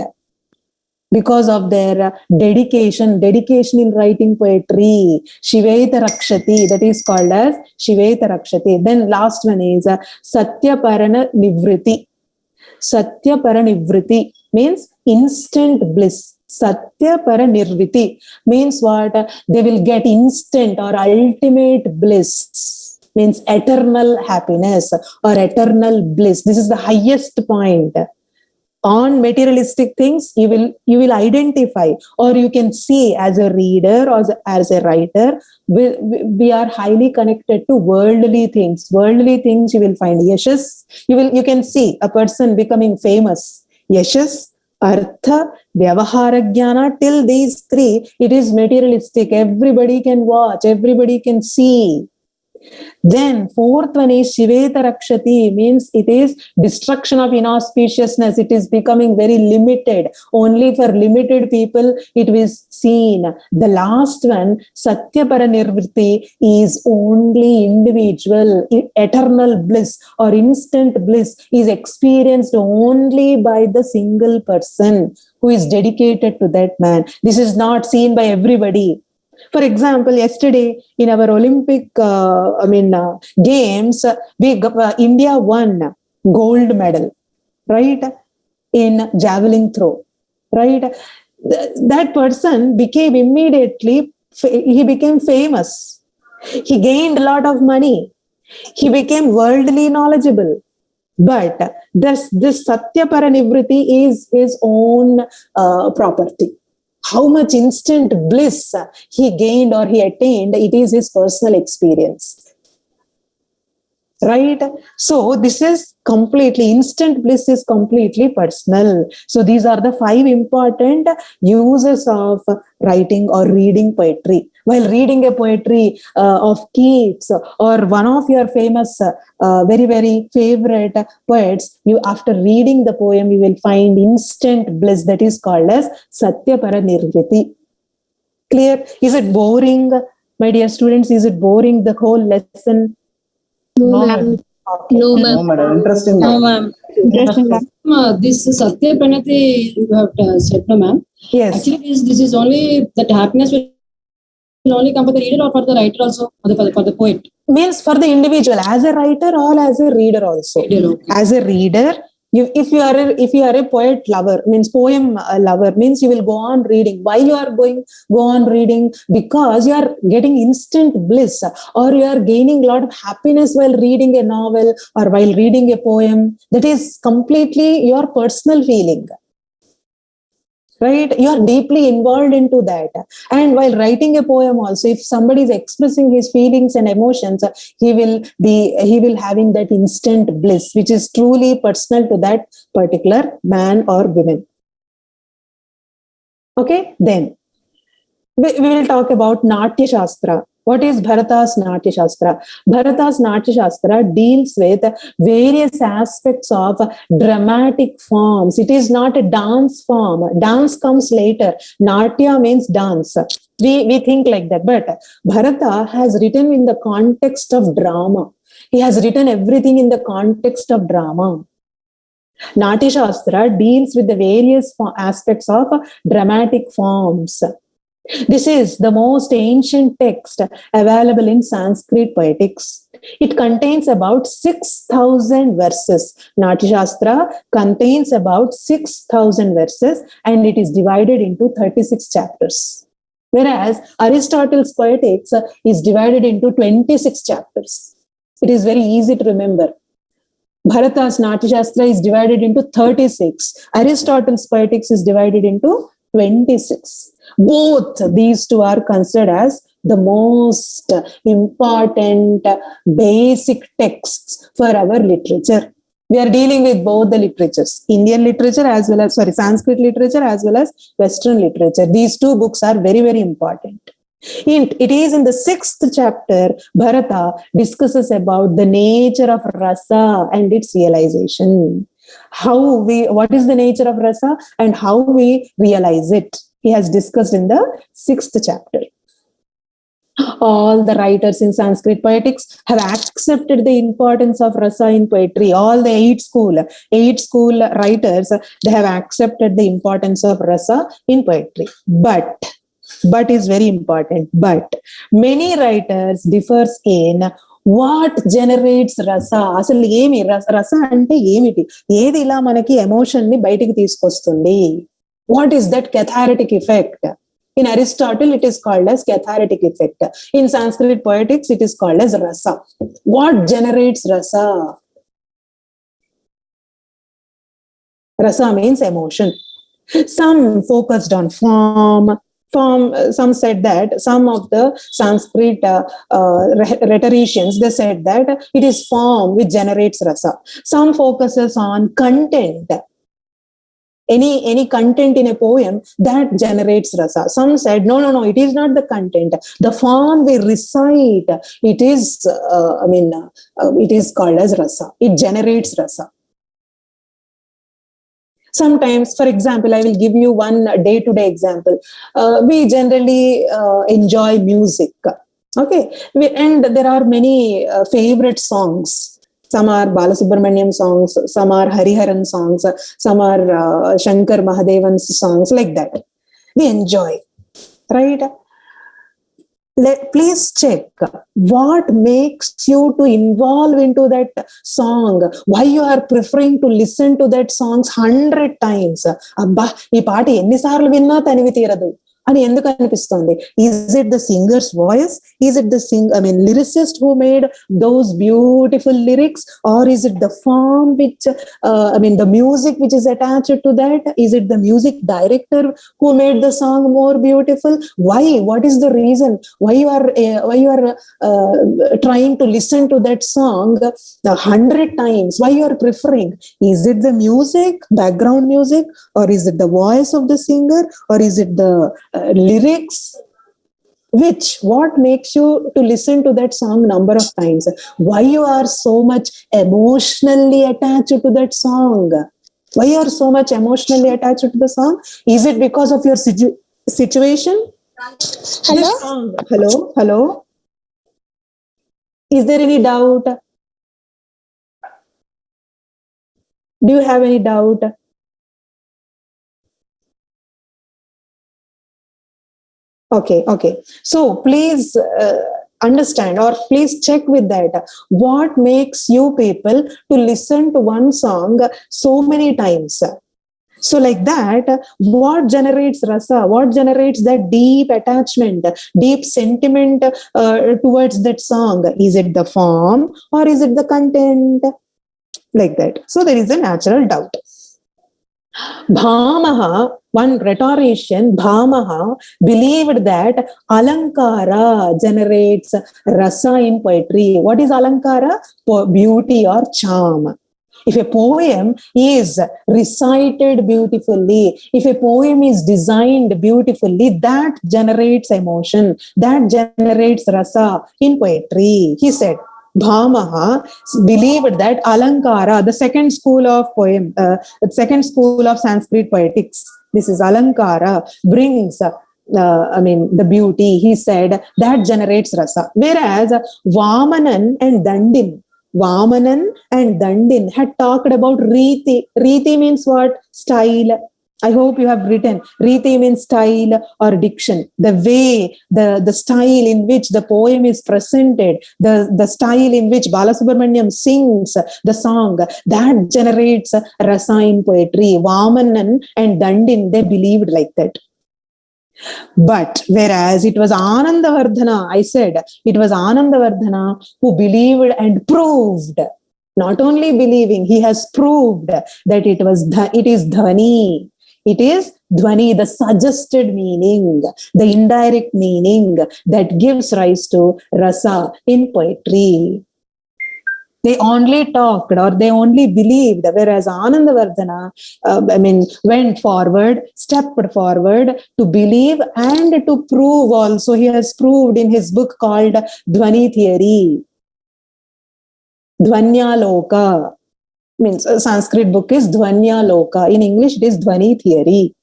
because of their dedication in writing poetry. Shiveta Rakshati, that is called as Shiveta Rakshati. Then last one is Satyaparana Nivriti. Satyapara Nivriti means instant bliss. Satyapara Nirvriti means what? They will get instant or ultimate bliss. Means eternal happiness or eternal bliss. This is the highest point. On materialistic things, you will identify, or you can see as a reader or as a writer, we are highly connected to worldly things. Worldly things you will find yashas. You can see a person becoming famous. Yashas, artha, vyavahara jnana, till these three, it is materialistic. Everybody can watch, everybody can see. Then fourth one is Shiveta Rakshati, means it is destruction of inauspiciousness. It is becoming very limited. Only for limited people it is seen. The last one, Satyapara Nirvriti, is only individual. Eternal bliss or instant bliss is experienced only by the single person who is dedicated to that man. This is not seen by everybody. For example, yesterday in our Olympic games, India won gold medal, right? In javelin throw, right? That person became he became famous. He gained a lot of money. He became worldly knowledgeable. But this Satyapara Nivriti is his own property. How much instant bliss he gained or he attained, it is his personal experience. Right? So this is completely, instant bliss is completely personal. So these are the 5 important uses of writing or reading poetry. While reading a poetry of Keats or one of your famous, very, very favorite poets, after reading the poem, you will find instant bliss, that is called as Satyapara Nirvriti. Clear? Is it boring, my dear students? Is it boring, the whole lesson? No, ma'am. Okay. No, ma'am. No, madam. Interesting. No, ma'am. Interesting, ma'am. This Satya Pranati you have said, no, ma'am. Yes. Actually, this is only that happiness will only come for the reader or for the writer also, for the poet? Means for the individual, as a writer or as a reader also. Reader, okay. As a reader, if you are a poet lover, means poem lover, means you will go on reading. Why you are go on reading? Because you are getting instant bliss, or you are gaining a lot of happiness while reading a novel or while reading a poem. That is completely your personal feeling. Right? You are deeply involved into that. And while writing a poem also, if somebody is expressing his feelings and emotions, he will having that instant bliss, which is truly personal to that particular man or woman. Okay, then we will talk about Natya Sastra. What is Bharata's Natya Sastra? Bharata's Natya Sastra deals with various aspects of dramatic forms. It is not a dance form. Dance comes later. Natya means dance. We think like that. But Bharata has written in the context of drama. He has written everything in the context of drama. Natya Sastra deals with the various aspects of dramatic forms. This is the most ancient text available in Sanskrit poetics. It contains about 6,000 verses. Natya Sastra contains about 6,000 verses and it is divided into 36 chapters. Whereas Aristotle's poetics is divided into 26 chapters. It is very easy to remember. Bharata's Natya Sastra is divided into 36. Aristotle's poetics is divided into 26. Both these two are considered as the most important basic texts for our literature. We are dealing with both the literatures, Indian literature as well as, Sanskrit literature as well as Western literature. These two books are very, very important. It is in the 6th chapter, Bharata discusses about the nature of rasa and its realization. What is the nature of rasa and how we realize it? He has discussed in the 6th chapter. All the writers in Sanskrit poetics have accepted the importance of rasa in poetry. All the eight school writers, they have accepted the importance of rasa in poetry. But is very important. But many writers differs in what generates rasa. అసలు ఏమి రస అంటే ఏమిటి? ఏది ఇలా మనకి emotion ని బయటికి తీసుకొస్తుంది? What is that cathartic effect? In Aristotle, it is called as cathartic effect. In Sanskrit poetics, it is called as rasa. What generates rasa? Rasa means emotion. Some focused on form. Some said that, some of the Sanskrit rhetoricians, they said that it is form which generates rasa. Some focuses on content. Any content in a poem that generates rasa. Some said, no, it is not the content. The form we recite, it is called as rasa. It generates rasa. Sometimes, for example, I will give you one day-to-day example. We generally enjoy music. Okay, and there are many favorite songs. Some are Balasubramaniam songs, some are Hariharan songs, some are Shankar Mahadevan's songs, like that. We enjoy, right? Please check what makes you to involve into that song. Why you are preferring to listen to that songs 100 times. Abba, ee paata enni saarlu vinna tanivi teeradu అని ఎందుకు అనిపిస్తుంది? Is it the singer's voice? Is it the lyricist who made those beautiful lyrics? Or is it the form which, the music which is attached to that? Is it the music director who made the song more beautiful? Why? What is the reason? Why you are trying to listen to that song 100 times? Why you are preferring? Is it the music, background music? Or is it the voice of the singer? Or is it the lyrics? What makes you to listen to that song number of times? Why you are so much emotionally attached to that song? Why you are so much emotionally attached to the song? Is it because of your situation? Hello. Is there any doubt? Do you have any doubt? Okay. So please understand, or please check with that. What makes you people to listen to one song so many times? So like that, what generates rasa? What generates that deep attachment, deep sentiment towards that song? Is it the form or is it the content? Like that. So there is a natural doubt. Bhamaha, one rhetorician, Bhamaha, believed that Alankara generates rasa in poetry. What is Alankara? Beauty or charm. If a poem is recited beautifully, if a poem is designed beautifully, that generates emotion, that generates rasa in poetry. He said, Bhamaha believed that Alankara, the second school of Sanskrit poetics, this is Alankara, brings the beauty. He said that generates rasa. Whereas Vamanan and Dandin had talked about Riti. Riti means what? Style. I hope you have written. Riti means style or diction. The way, the style in which the poem is presented, the style in which Balasubramaniam sings the song, that generates rasa in poetry. Vamanan and Dandin, they believed like that. But whereas it was Anandavardhana, I said, it was Anandavardhana who believed and proved. Not only believing, he has proved that it is Dhwani. It is Dhwani, the suggested meaning, the indirect meaning that gives rise to rasa in poetry. They only talked or they only believed, whereas Anandavardhana, went forward, stepped forward to believe and to prove also. He has proved in his book called Dhwani Theory. Dhwanyaloka means a Sanskrit book is Dhwanyaloka. In English, it is Dhwani Theory.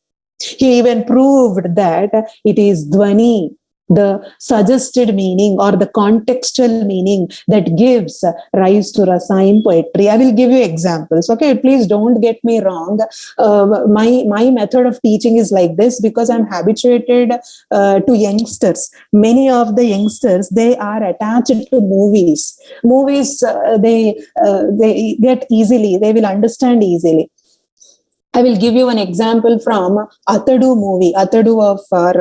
He even proved that it is Dhwani, the suggested meaning or the contextual meaning that gives rise to rasa in poetry. I will give you examples. Okay, please don't get me wrong. My method of teaching is like this because I'm habituated to youngsters. Many of the youngsters, they are attached to movies. They get easily, they will understand easily. I will give you an example from Atadu movie, Atadu of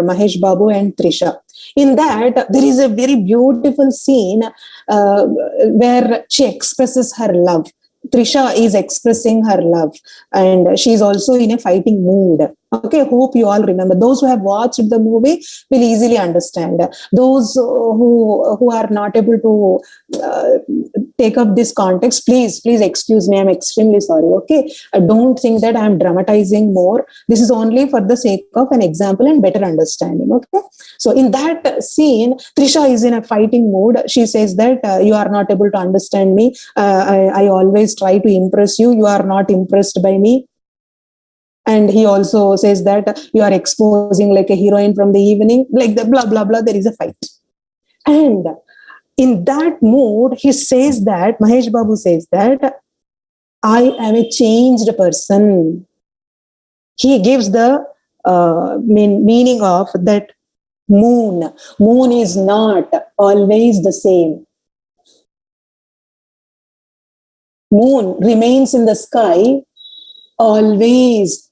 Mahesh Babu and Trisha. In that, there is a very beautiful scene where she expresses her love. Trisha is expressing her love and she is also in a fighting mood. Okay, hope you all remember. Those who have watched the movie will easily understand. Those who are not able to take up this context, please excuse me. I'm extremely sorry. Okay, I don't think that I'm dramatizing more. This is only for the sake of an example and better understanding. Okay, so in that scene, Trisha is in a fighting mood. She says that you are not able to understand me. I always try to impress you. You are not impressed by me. And he also says that you are exposing like a heroine from the evening, like the blah, blah, blah. There is a fight. And in that mood, he says that, Mahesh Babu says that, I am a changed person. He gives the meaning of that moon. Moon is not always the same. Moon remains in the sky always.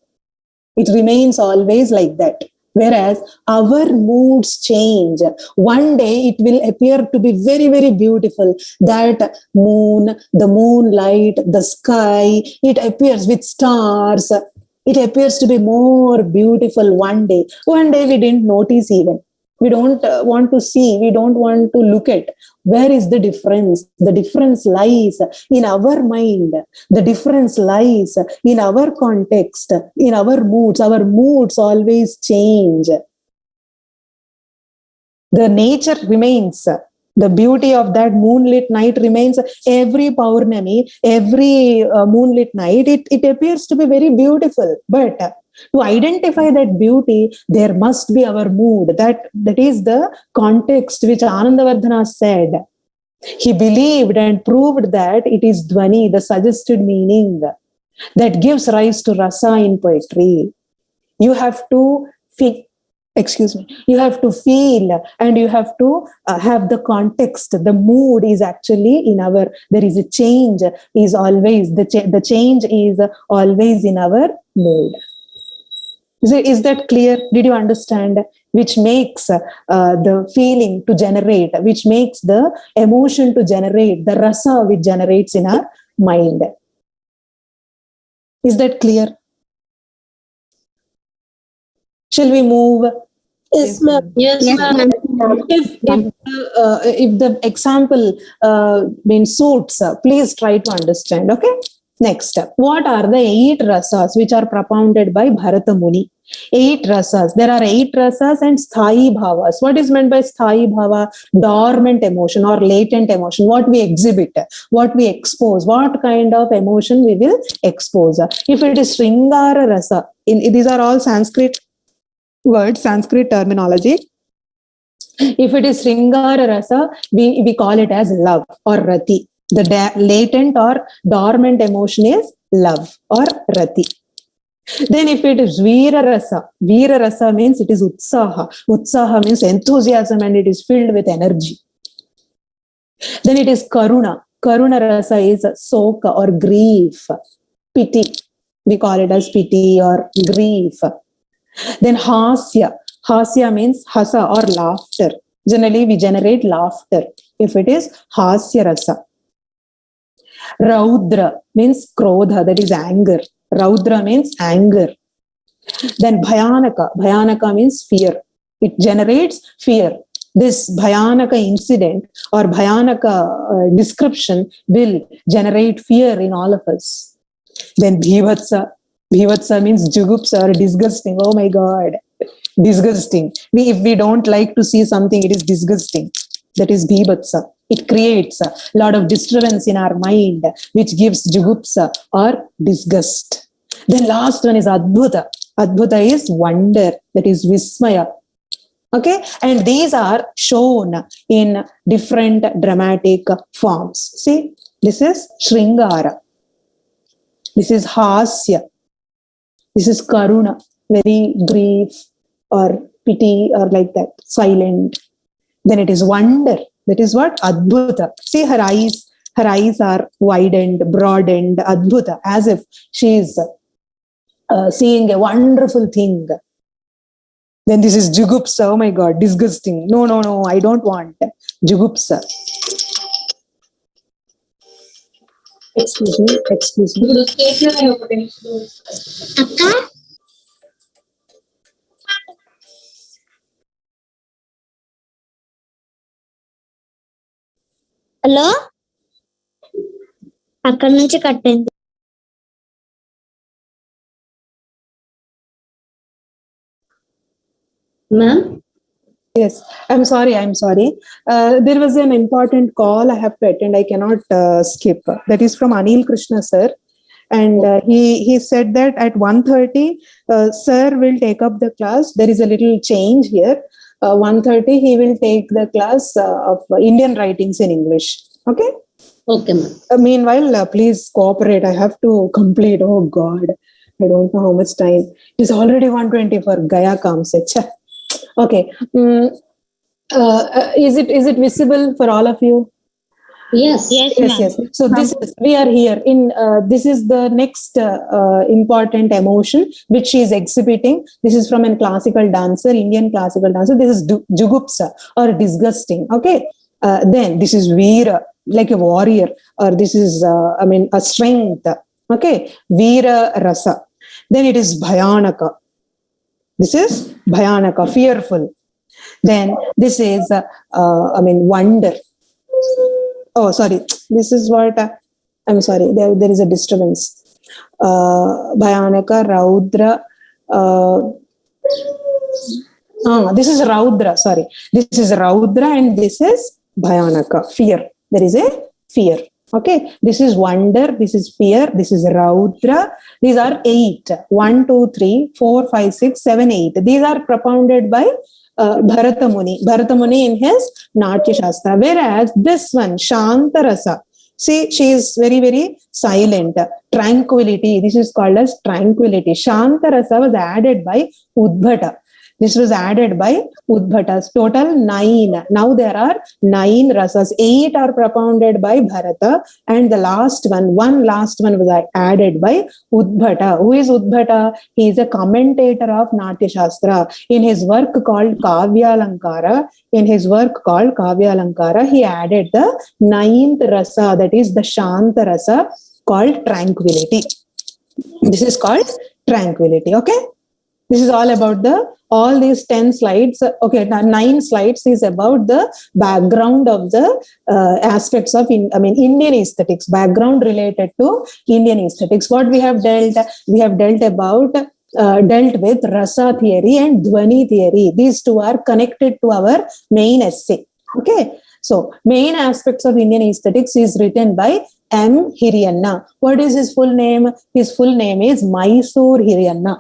It remains always like that. Whereas our moods change. One day it will appear to be very, very beautiful. That moon, the moonlight, the sky, it appears with stars. It appears to be more beautiful one day. One day we didn't notice even. We don't want to see. We don't want to look at. Where is the difference? The difference lies in our mind. The difference lies in our context, in our moods. Our moods always change. The nature remains. The beauty of that moonlit night remains. Every Paurnami, every moonlit night, it appears to be very beautiful. But to identify that beauty, there must be our mood. That is the context which Anandavardhana said. He believed and proved that it is Dhwani, the suggested meaning, that gives rise to rasa in poetry. You have to you have to feel and you have to have the context. The mood is actually in our, there is a change, is always, the change is always in our mood. Is that clear? Did you understand? Which makes the feeling to generate, which makes the emotion to generate, the rasa which generates in our mind. Is that clear? Shall we move? Yes, ma'am. Yes, ma'am. If the example suits, please try to understand. Okay. Next, what are the 8 rasas which are propounded by Bharata Muni? 8 rasas. There are 8 rasas and sthayi bhavas. What is meant by sthayi bhava? Dormant emotion or latent emotion. What we exhibit, what we expose, what kind of emotion we will expose. If it is Sringara rasa, these are all Sanskrit words, Sanskrit terminology. If it is Sringara rasa, we call it as love or rati. The latent or dormant emotion is love or rati. Then if it is Veera rasa means it is Utsaha. Utsaha means enthusiasm and it is filled with energy. Then it is Karuna. Karuna rasa is Soka or grief. Pity. We call it as pity or grief. Then Hasya. Hasya means hasa or laughter. Generally we generate laughter if it is Hasya rasa. Raudra means krodha, that is anger. Raudra means anger. Then Bhayanaka. Bhayanaka means fear. It generates fear. this Bhayanaka incident or Bhayanaka description will generate fear in all of us. Then Bhivatsa. Bhivatsa means jugupsa or disgusting. Oh my God. Disgusting. If we don't like to see something, it is disgusting. That is Bhivatsa. It creates a lot of disturbance in our mind, which gives jugupsa or disgust. Then last one is Adbhuta. Adbhuta is wonder. That is Vismaya. Okay, and these are shown in different dramatic forms. See, this is Shringara. This is Hasya. This is Karuna, very grief or pity or like that, silent. Then it is wonder. That is what? Adbhuta. See, her eyes are widened, broadened, Adbhuta, as if she is seeing a wonderful thing. Then this is Jugupsa. Oh my God, disgusting. No, I don't want. Jugupsa. Excuse me. Hello, అక్కడ నుంచి cut అయింది. Ma'am? Yes, I'm sorry. There was an important call I have to attend. I cannot skip. That is from Anil Krishna sir. And he said that at 1:30, sir will take up the class. There is a little change here. 1:30, he will take the class of Indian writings in English. Okay? Okay, ma'am. Meanwhile, please cooperate. I have to complete. Oh God, I don't know how much time. It is already 1:20 for Gaya comes. Okay. Is it visible for all of you? Yes. Yes. So we are here in this is the next important emotion which she is exhibiting. This is from a classical dancer, Indian classical dancer. This is jugupsa or disgusting. Okay. Then this is veera, like a warrior, or this is a strength. Okay. Veera rasa. Then it is bhayanaka. This is bhayanaka, fearful. Then this is wonder. Oh, sorry. This is what I'm sorry. There is a disturbance. Bhayanaka, Raudra. This is Raudra. Sorry. This is Raudra and this is Bhayanaka. Fear. There is a fear. Okay. This is wonder. This is fear. This is Raudra. These are 8. 1, 2, 3, 4, 5, 6, 7, 8. These are propounded by Bharata Muni in his Natya Sastra. Whereas this one, Shantarasa, see, she is very, very silent. Tranquility, this is called as tranquility. Shantarasa was added by Udbhata. This was added by Udbhata's total 9. Now there are 9 rasas. 8 are propounded by Bharata, and the last one was added by Udbhata. Who is Udbhata? He is a commentator of Natya Sastra. In his work called Kavyalankara, he added the 9th rasa, that is the Shanta rasa, called tranquility. This is called tranquility. Okay. This is all about all these 10 slides. Okay, 9 slides is about the background of the aspects of Indian aesthetics, background related to Indian aesthetics. What we have dealt with Rasa theory and Dhwani theory. These two are connected to our main essay. Okay, so main aspects of Indian aesthetics is written by M. Hiriyanna. What is his full name? His full name is Mysore Hiriyanna.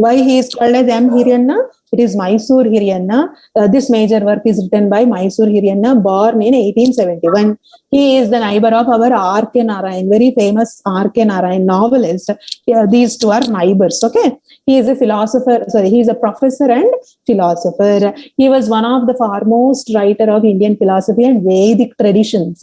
Why he is called as M. Hiriyanna? It is Mysore Hiriyanna. This major work is written by Mysore Hiriyanna, born in 1871. He is the neighbor of our R.K. Narayan, very famous R.K. Narayan novelist. These two are neighbors. Okay, he is a philosopher. He is a professor and philosopher. He was one of the foremost writer of Indian philosophy and Vedic traditions.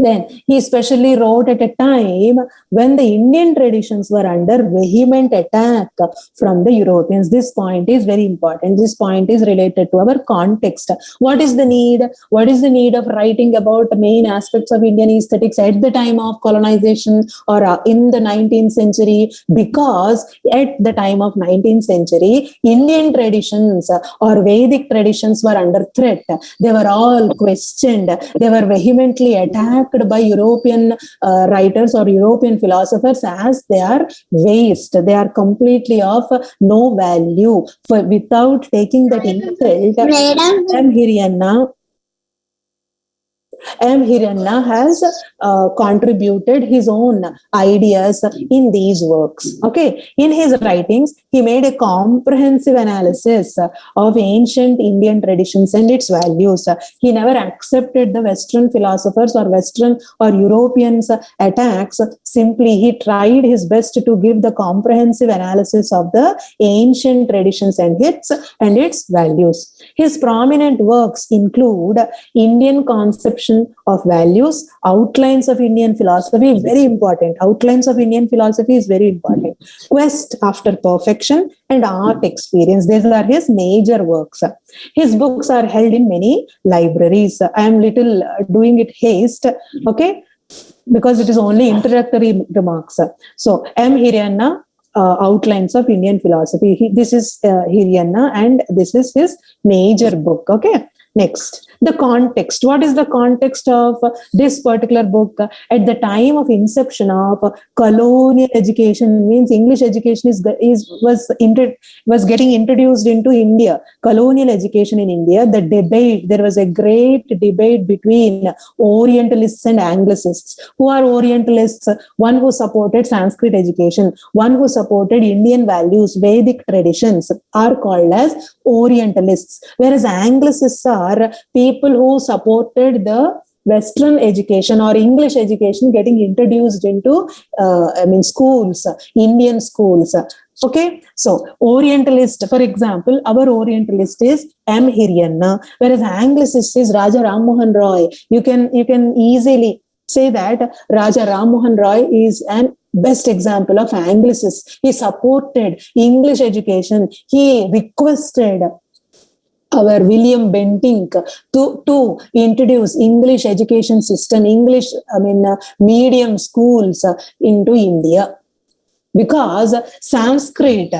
Then he especially wrote at a time when the Indian traditions were under vehement attack from the Europeans. This point is very important. This point is related to our context. What is the need? What is the need of writing about the main aspects of Indian aesthetics at the time of colonization or in the 19th century? Because at the time of 19th century, Indian traditions or Vedic traditions were under threat. They were all questioned. They were vehemently attacked by European writers or European philosophers as they are waste. They are completely of no value. For without taking that insult, Hiriyanna has contributed his own ideas in these works. Okay, in his writings, he made a comprehensive analysis of ancient Indian traditions and its values. He never accepted the Western philosophers or Western or Europeans' attacks. Simply, he tried his best to give the comprehensive analysis of the ancient traditions and its values. His prominent works include Indian Conception of Values, Outlines of Indian Philosophy, very important. Outlines of Indian Philosophy is very important. Quest After Perfection and Art Experience. These are his major works. His books are held in many libraries. I am little doing it haste, okay, because it is only introductory remarks. So, M. Hiriyanna, Outlines of Indian Philosophy. This is Hiriyanna and this is his major book, okay. Next, the context. What is the context of this particular book? At the time of inception of colonial education, means English education was getting introduced into India. Colonial education in India, there was a great debate between Orientalists and Anglicists. Who are Orientalists? One who supported Sanskrit education, one who supported Indian values, Vedic traditions are called as Orientalists, whereas Anglicists are people who supported the Western education or English education getting introduced into schools, Indian schools. Okay, so Orientalist, for example, our Orientalist is M. Hiriyanna, whereas Anglicist is Raja Ram Mohan Roy. You can easily say that Raja Ram Mohan Roy is an best example of Anglicist. He supported English education. He requested our William Bentinck to introduce English education system, medium schools into India, because Sanskrit,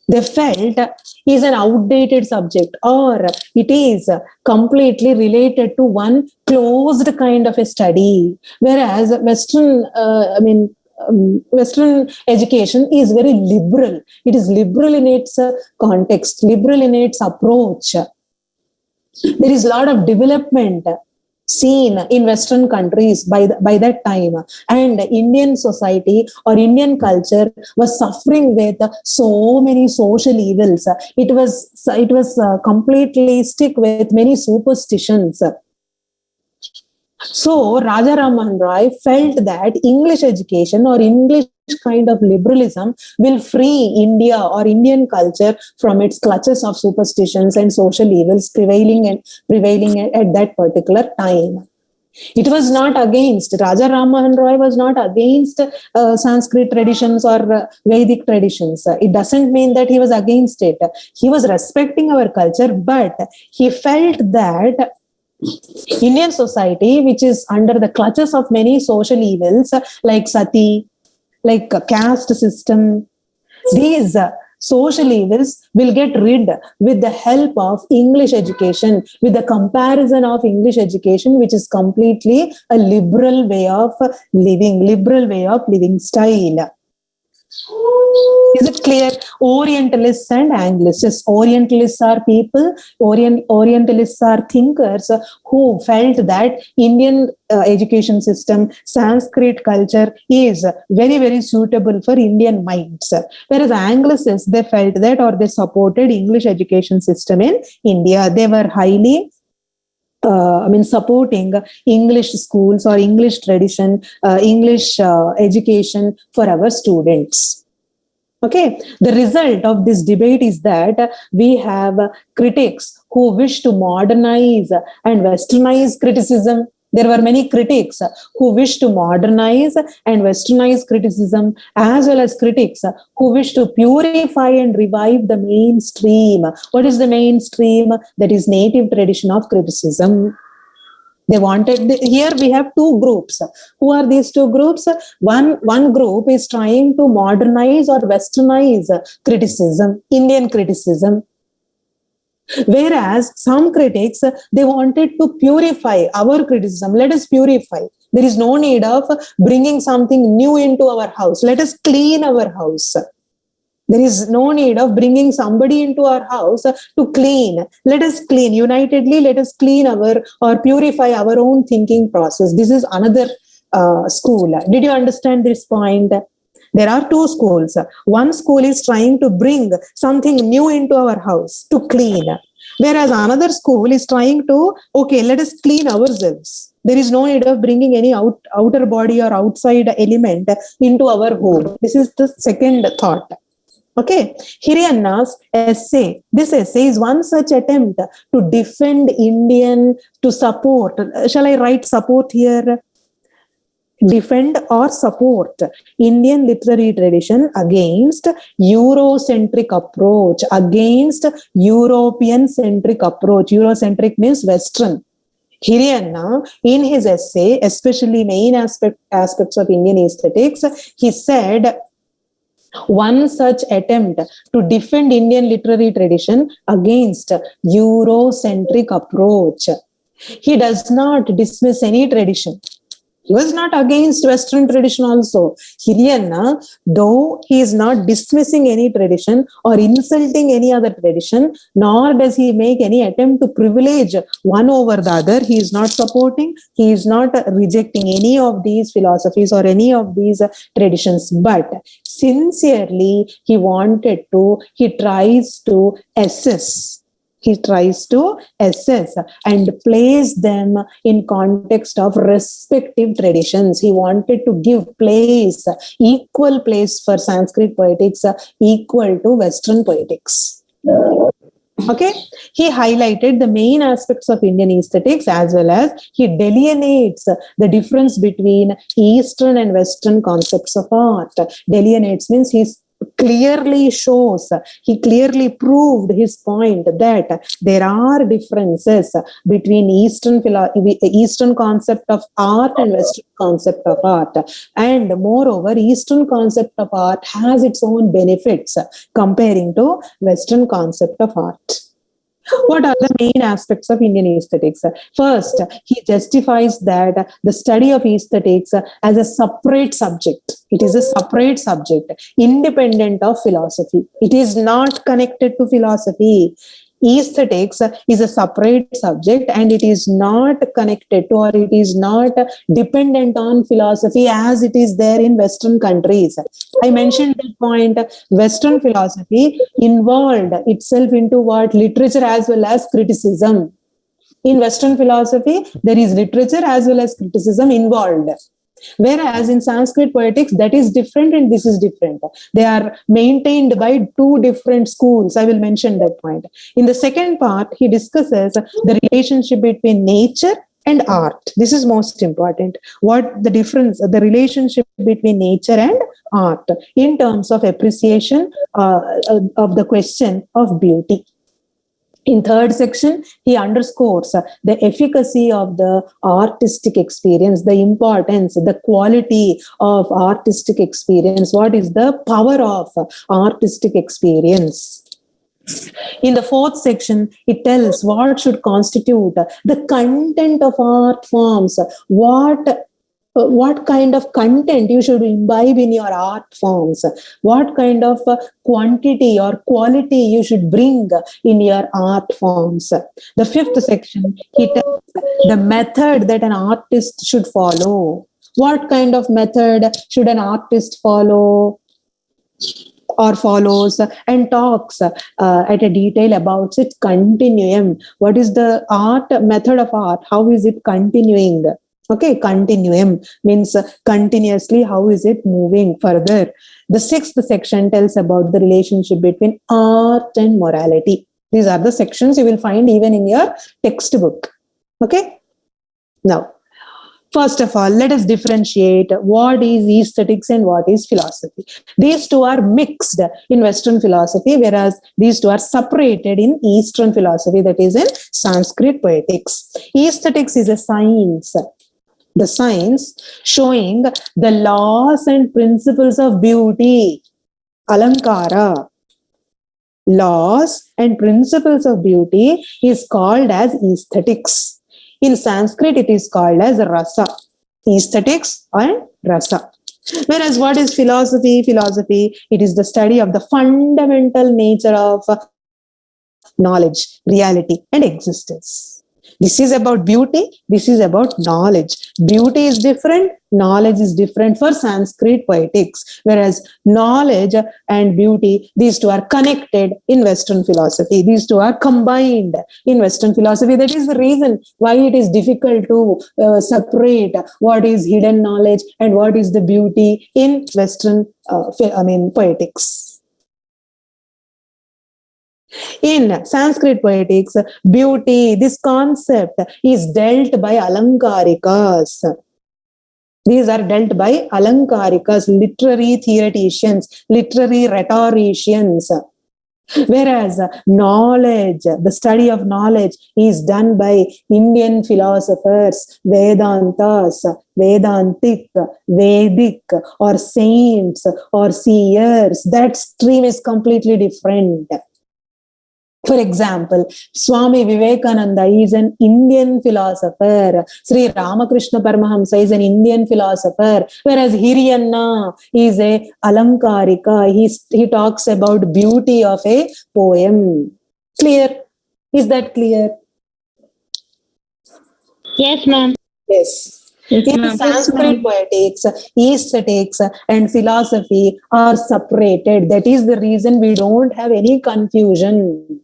they felt, is an outdated subject, or it is completely related to one closed kind of a study, whereas Western education is very liberal. It is liberal in its context, liberal in its approach. There is a lot of development seen in Western countries by that time, and Indian society or Indian culture was suffering with so many social evils. It was completely stick with many superstitions. So Raja Ram Mohan Roy felt that English education or English kind of liberalism will free India or Indian culture from its clutches of superstitions and social evils prevailing at that particular time. It was not against, Raja Ram Mohan Roy was not against Sanskrit traditions or Vedic traditions. It doesn't mean that he was against it. He was respecting our culture, but he felt that Indian society, which is under the clutches of many social evils like sati, like caste system, these social evils will get rid with the help of English education, with the comparison of English education, which is completely a liberal way of living style. Is it clear? Orientalists and Anglicists. Orientalists are people, Orientalists are thinkers who felt that Indian education system, Sanskrit culture is very, very suitable for Indian minds. Whereas Anglicists, they felt that, or they supported English education system in India. They were highly supporting English schools or English tradition, English education for our students. Okay, the result of this debate is that we have critics who wish to modernize and westernize criticism, There were many critics who wished to modernize and westernize criticism, as well as critics who wished to purify and revive the mainstream. What is the mainstream? That is native tradition of criticism. They wanted, here we have two groups. Who are these two groups? One group is trying to modernize or westernize criticism, Indian criticism. Whereas some critics, they wanted to purify our criticism. Let us purify. There is no need of bringing something new into our house. Let us clean our house. There is no need of bringing somebody into our house to clean. Let us clean. Unitedly, let us clean or purify our own thinking process. This is another school. Did you understand this point? There are two schools. One school is trying to bring something new into our house to clean. Whereas another school is trying to, okay, let us clean ourselves. There is no need of bringing any outer body or outside element into our home. This is the second thought. Okay, Hiriyanna's essay. This essay is one such attempt to defend Indian, to support. Shall I write support here? Defend or support Indian literary tradition against Eurocentric approach, against European-centric approach. Eurocentric means Western. Hiriyanna, in his essay, especially main aspects of Indian aesthetics, he said, one such attempt to defend Indian literary tradition against Eurocentric approach. He does not dismiss any tradition. He was not against Western tradition also. Hiriyanna, though he is not dismissing any tradition or insulting any other tradition, nor does he make any attempt to privilege one over the other. He is not supporting, he is not rejecting any of these philosophies or any of these traditions. But sincerely, he tries to assess. He tries to assess and place them in context of respective traditions. He wanted to give place, equal place for Sanskrit poetics, equal to Western poetics. Okay, he highlighted the main aspects of Indian aesthetics, as well as he delineates the difference between Eastern and Western concepts of art. Delineates means he clearly proved his point that there are differences between Eastern concept of art and Western concept of art. And moreover, Eastern concept of art has its own benefits comparing to Western concept of art. What are the main aspects of Indian aesthetics? First, he justifies that the study of aesthetics as a separate subject. It is a separate subject, independent of philosophy. It is not connected to philosophy. Aesthetics is a separate subject and it is not connected to, or it is not dependent on philosophy as it is there in Western countries. I mentioned that point. Western philosophy involved itself into what? Literature as well as criticism. In Western philosophy, there is literature as well as criticism involved. Whereas in Sanskrit poetics, that is different and this is different. They are maintained by two different schools. I will mention that point. In the second part, he discusses the relationship between nature and art. This is most important. What the difference, the relationship between nature and art in terms of appreciation of the question of beauty. In third section, he underscores the efficacy of the artistic experience, the importance, the quality of artistic experience. What is the power of artistic experience? In the fourth section, it tells what should constitute the content of art forms. What kind of content you should imbibe in your art forms, what kind of quantity or quality you should bring in your art forms. The fifth section, he tells the method that an artist should follow. What kind of method should an artist follow or follows, and talks at a detail about its continuum. What is the method of art? How is it continuing? Okay, continuum means continuously, how is it moving further? The sixth section tells about the relationship between art and morality. These are the sections you will find even in your textbook. Okay, now First of all, let us differentiate what is aesthetics and what is philosophy. These two are mixed in Western philosophy, whereas these two are separated in Eastern philosophy, that is in Sanskrit poetics. Aesthetics is a science, the science showing the laws and principles of beauty, alankara. Laws and principles of beauty is called as aesthetics. In Sanskrit, it is called as rasa, aesthetics and rasa. Whereas what is philosophy? Philosophy, it is the study of the fundamental nature of knowledge, reality, and existence. This is about beauty. This is about knowledge. Beauty is different. Knowledge is different for Sanskrit poetics. Whereas knowledge and beauty, these two are connected in Western philosophy. These two are combined in Western philosophy. That is the reason why it is difficult to separate what is hidden knowledge and what is the beauty in Western, poetics. In Sanskrit poetics, beauty, this concept is dealt by alankarikas. These are dealt by alankarikas, literary theoreticians, literary rhetoricians. Whereas knowledge, the study of knowledge is done by Indian philosophers, Vedantas, Vedantic, Vedic, or saints, or seers. That stream is completely different. For example, Swami Vivekananda is an Indian philosopher. Sri Ramakrishna Paramahamsa is an Indian philosopher. Whereas Hiriyanna is a alankarika. He talks about beauty of a poem. Clear? Is that clear? Yes, ma'am. Yes. In Sanskrit poetics, aesthetics and philosophy are separated. That is the reason we don't have any confusion.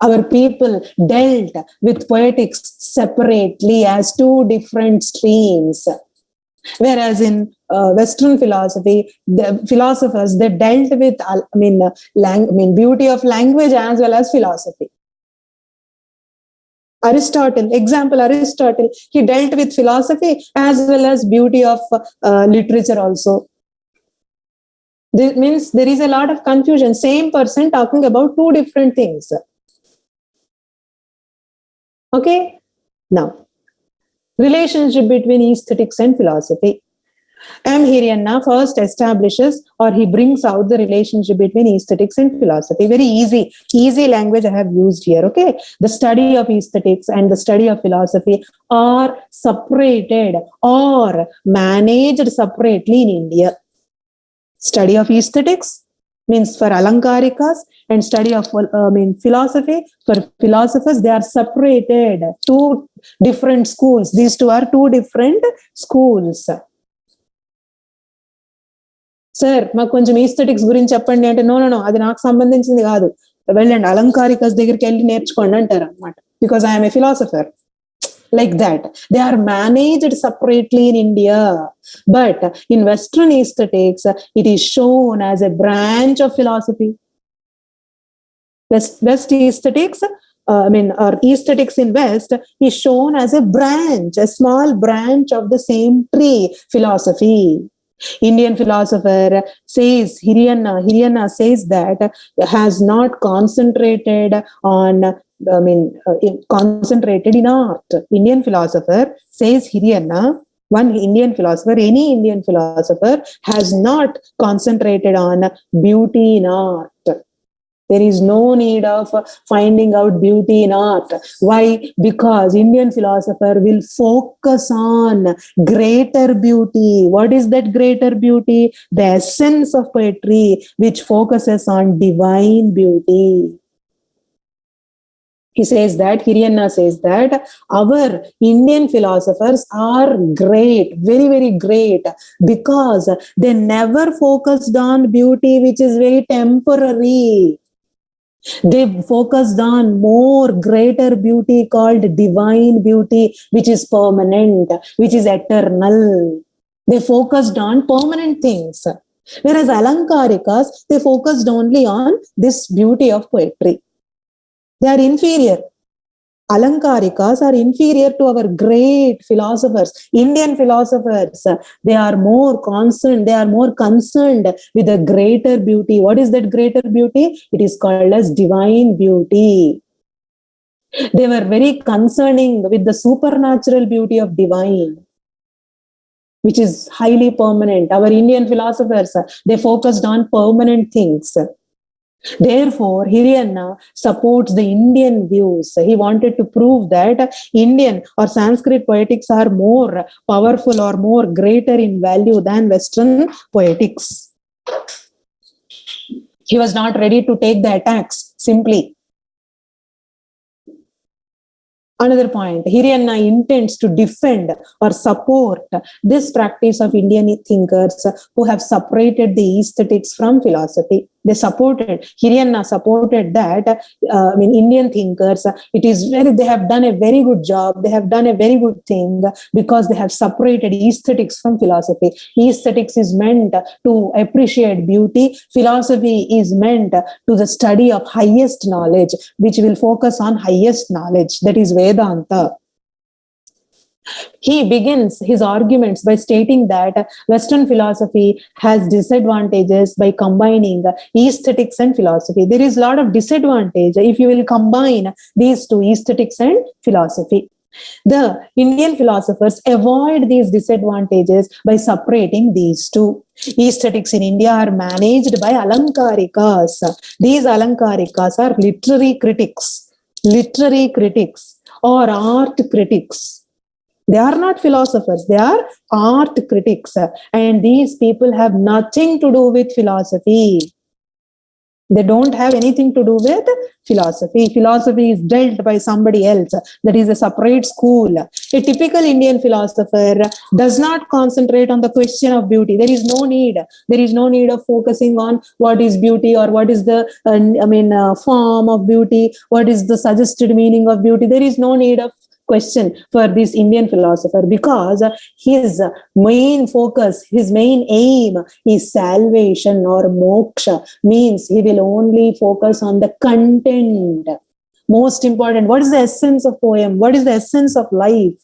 Our people dealt with poetics separately as two different streams. Whereas in Western philosophy, the philosophers, they dealt with beauty of language as well as philosophy. Aristotle, he dealt with philosophy as well as beauty of literature also. This means there is a lot of confusion. Same person talking about two different things. Okay, now, relationship between aesthetics and philosophy. M. Hiriyanna first establishes, or he brings out the relationship between aesthetics and philosophy. Very easy language I have used here, okay? The study of aesthetics and the study of philosophy are separated or managed separately in India. Study of aesthetics means for alankarikas, and study of philosophy, for philosophers, they are separated. Two different schools. These two are two different schools. Sir మాకు కొంచెం aesthetics గురించి చెప్పండి అంటే no అది నాకు సంబంధించింది కాదు, వెళ్ళండి అలంకారికస్ దగ్గరికి వెళ్ళి నేర్చుకోండి అంటారు అనమాట. Because I'm a philosopher. Like that. They are managed separately in India. But in Western aesthetics, it is shown as a branch of philosophy. West aesthetics, or aesthetics in West is shown as a branch, a small branch of the same tree, philosophy. Indian philosopher says, Hiriyanna says that has not concentrated on concentrated in art. Indian philosopher says Hiriyanna, any Indian philosopher has not concentrated on beauty in art. There is no need of finding out beauty in art. Why? Because Indian philosopher will focus on greater beauty. What is that greater beauty? The essence of poetry, which focuses on divine beauty. Hiriyanna says that our Indian philosophers are great, very, very great, because they never focused on beauty which is very temporary. They focused on more greater beauty called divine beauty, which is permanent, which is eternal. They focused on permanent things. Whereas alankarikas, they focused only on this beauty of poetry. They are inferior. Alankarikas are inferior to our great philosophers, Indian philosophers. They are more concerned with the greater beauty. What is that greater beauty? It is called as divine beauty. They were very concerning with the supernatural beauty of divine, which is highly permanent. Our Indian philosophers, they focused on permanent things. Therefore, Hiriyanna supports the Indian views. He wanted to prove that Indian or Sanskrit poetics are more powerful or more greater in value than Western poetics. He was not ready to take the attacks simply. Another point, Hiriyanna intends to defend or support this practice of Indian thinkers who have separated the aesthetics from philosophy. Hiriyanna supported that, Indian thinkers, they have done a very good job. They have done a very good thing because they have separated aesthetics from philosophy. Aesthetics is meant to appreciate beauty. Philosophy is meant to the study of highest knowledge, which will focus on highest knowledge. That is Vedanta. He begins his arguments by stating that Western philosophy has disadvantages by combining aesthetics and philosophy. There is a lot of disadvantage if you will combine these two, aesthetics and philosophy. The Indian philosophers avoid these disadvantages by separating these two. Aesthetics in India are managed by Alankarikas. These Alankarikas are literary critics or art critics. They are not philosophers, they are art critics. And these people have nothing to do with philosophy. They don't have anything to do with philosophy. Philosophy is dealt by somebody else. That is a separate school. A typical Indian philosopher does not concentrate on the question of beauty. There is no need. There is no need of focusing on what is beauty or what is the form of beauty, what is the suggested meaning of beauty. There is no need of question for this Indian philosopher because his main focus, his main aim is salvation or moksha, means he will only focus on the content. Most important, what is the essence of poem? What is the essence of life?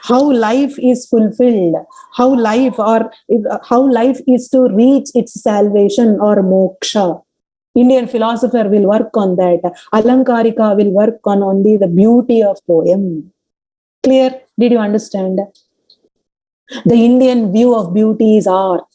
How life is fulfilled? How life is to reach its salvation or moksha. Indian philosopher will work on that. Alankarika will work on only the beauty of poem. Clear? Did you understand? The Indian view of beauty is art.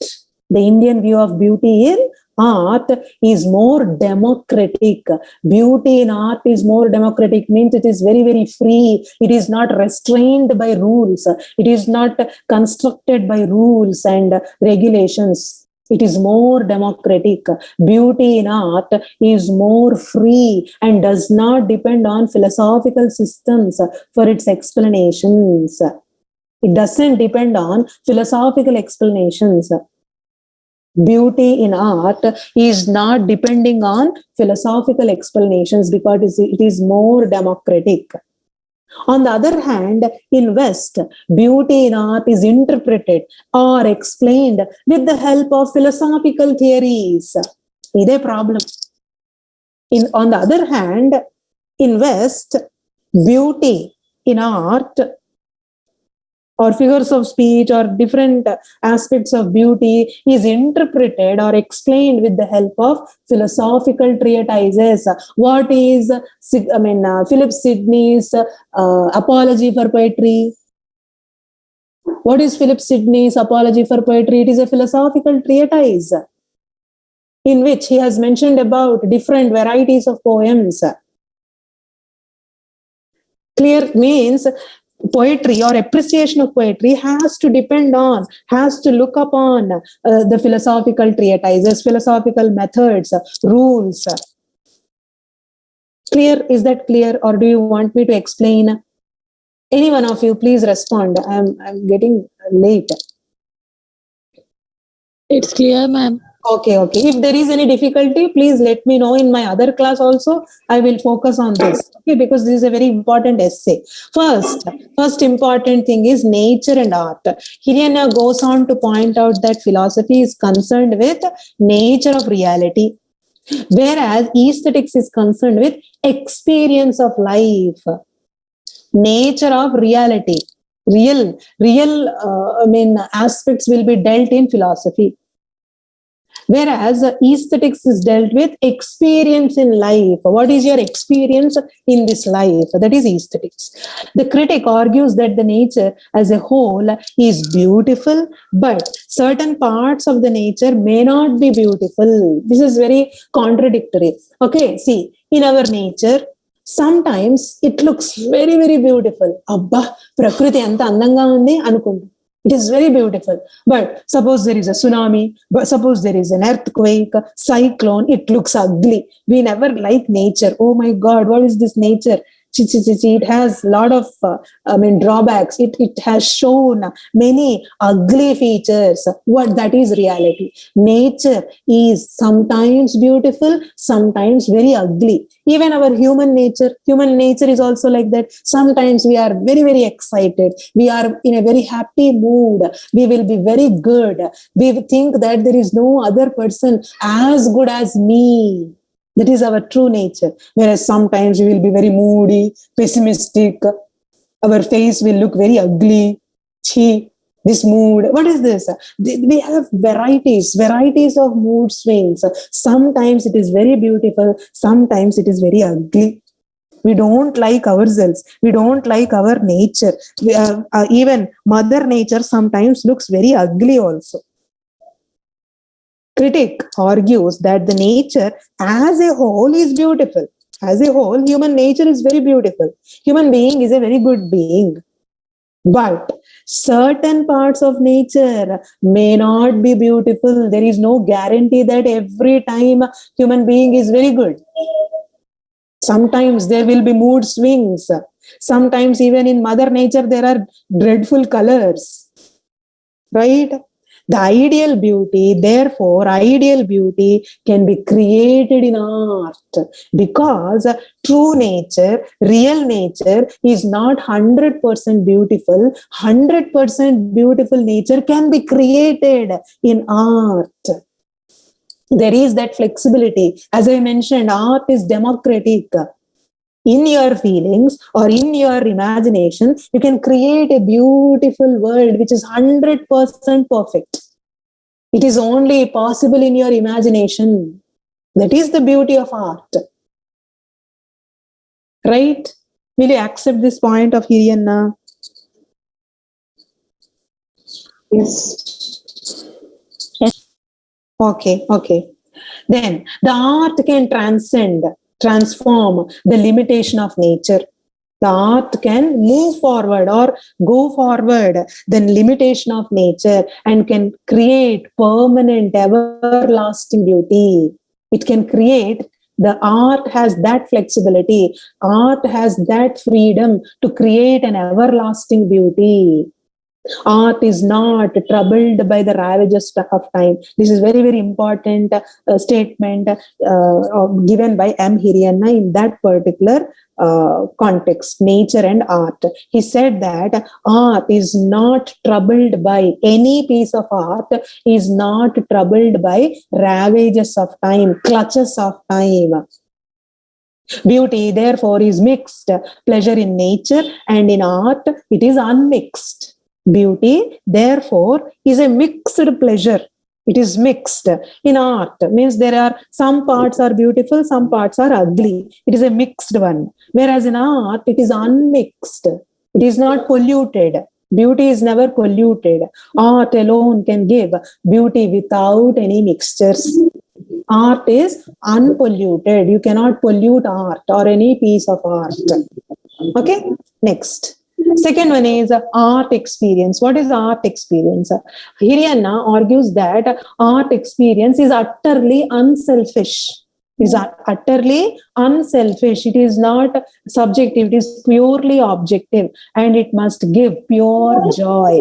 The Indian view of beauty in art is more democratic. Beauty in art is more democratic, means it is very, very free. It is not restrained by rules. It is not constructed by rules and regulations. It is more democratic. Beauty in art is more free and does not depend on philosophical systems for its explanations. It doesn't depend on philosophical explanations. Beauty in art is not depending on philosophical explanations because it is more democratic. On the other hand, in West, beauty in art is interpreted or explained with the help of philosophical theories. Is a problem. On the other hand, in West, beauty in art or figures of speech or different aspects of beauty is interpreted or explained with the help of philosophical treatises. What is, Philip Sidney's Apology for Poetry? What is Philip Sidney's Apology for Poetry? It is a philosophical treatise in which he has mentioned about different varieties of poems. Clear? Means poetry or appreciation of poetry has to look upon the philosophical treatises, philosophical methods, rules. Clear? Is that clear, or do you want me to explain? Any one of you, please respond. I'm getting late. It's clear, ma'am. Okay. If there is any difficulty, please let me know in my other class also. I will focus on this. Okay, because this is a very important essay. First important thing is nature and art. Hiriyanna goes on to point out that philosophy is concerned with nature of reality, whereas aesthetics is concerned with experience of life. nature of reality. Real aspects will be dealt in philosophy. Whereas aesthetics is dealt with experience in life. What is your experience in this life? That is aesthetics. The critic argues that the nature as a whole is beautiful, but certain parts of the nature may not be beautiful. This is very contradictory. Okay, see, in our nature, sometimes it looks very, very beautiful. Abba, prakriti anta andanga undi anukunta. It is very beautiful. But suppose there is a tsunami, but suppose there is an earthquake, cyclone, it looks ugly. We never like nature. Oh my God, what is this nature? It has a lot of drawbacks. It has shown many ugly features. What that is reality. Nature is sometimes beautiful, sometimes very ugly. Even our human nature is also like that. Sometimes we are very, very excited. We are in a very happy mood. We will be very good. We think that there is no other person as good as me. That is our true nature. Whereas sometimes we will be very moody, pessimistic. Our face will look very ugly. This mood. What is this? We have varieties of mood swings. Sometimes it is very beautiful. Sometimes it is very ugly. We don't like ourselves. We don't like our nature. Even Mother Nature sometimes looks very ugly also. Critic argues that the nature as a whole is beautiful. As a whole, human nature is very beautiful. Human being is a very good being. But certain parts of nature may not be beautiful. There is no guarantee that every time human being is very good. Sometimes there will be mood swings. Sometimes even in Mother Nature, there are dreadful colors. Right? The ideal beauty can be created in art, because true nature, real nature is not 100% beautiful. 100% beautiful nature can be created in art. There is that flexibility. As I mentioned, art is democratic. In your feelings or in your imagination, you can create a beautiful world which is 100% perfect. It is only possible in your imagination. That is the beauty of art. Right? Will you accept this point of Hiriyanna? Yes. Okay. Then the art can transform the limitation of nature. The art can move forward or go forward the limitation of nature and can create permanent, everlasting beauty. It can create, the art has that flexibility. Art has that freedom to create an everlasting beauty. Art is not troubled by the ravages of time. This is very, very important statement given by M. Hiriyanna in that particular context, nature and art. He said that art is not troubled by, any piece of art is not troubled by ravages of time, clutches of time. Beauty, therefore, is mixed. Pleasure in nature and in art, it is unmixed. Beauty, therefore, is a mixed pleasure. It is mixed. In art, means there are some parts are beautiful, some parts are ugly. It is a mixed one. Whereas in art, it is unmixed. It is not polluted. Beauty is never polluted. Art alone can give beauty without any mixtures. Art is unpolluted. You cannot pollute art or any piece of art. Okay, next. Second one is art experience. What is art experience? Hiriyanna argues that art experience is utterly unselfish. Is utterly unselfish. It is not subjective. It is purely objective, and it must give pure joy.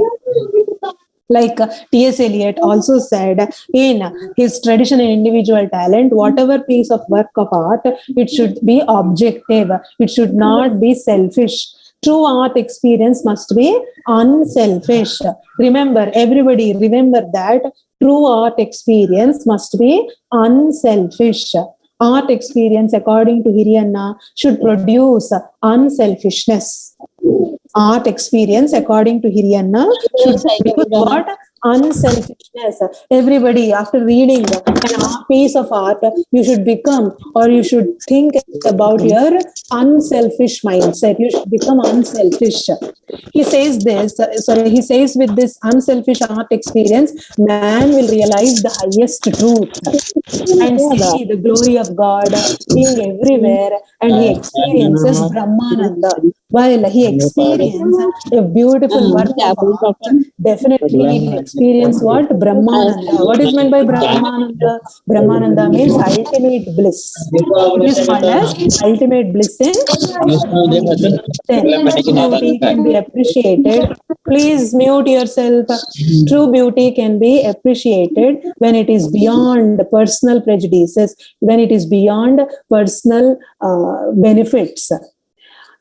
Like T.S. Eliot also said in his Tradition and Individual Talent, whatever piece of work of art, it should be objective. It should not be selfish. True art experience must be unselfish. Remember, everybody remember that true art experience must be unselfish. Art experience, according to Hiriyanna, should produce unselfishness. art experience, according to Hiriyanna, should be what? Unselfishness. Everybody, after reading a piece of art, you should become, or you should think about your unselfish mindset. You should become unselfish. He says this, he says with this unselfish art experience, man will realize the highest truth and see the glory of God being everywhere, and he experiences Brahmananda. While he experiences a beautiful work of art, definitely he will experience what? Brahmananda. What is meant by Brahmananda? Brahmananda means ultimate bliss. It is called as ultimate bliss in beauty can be appreciated. Please mute yourself. True beauty can be appreciated when it is beyond personal prejudices, when it is beyond personal benefits.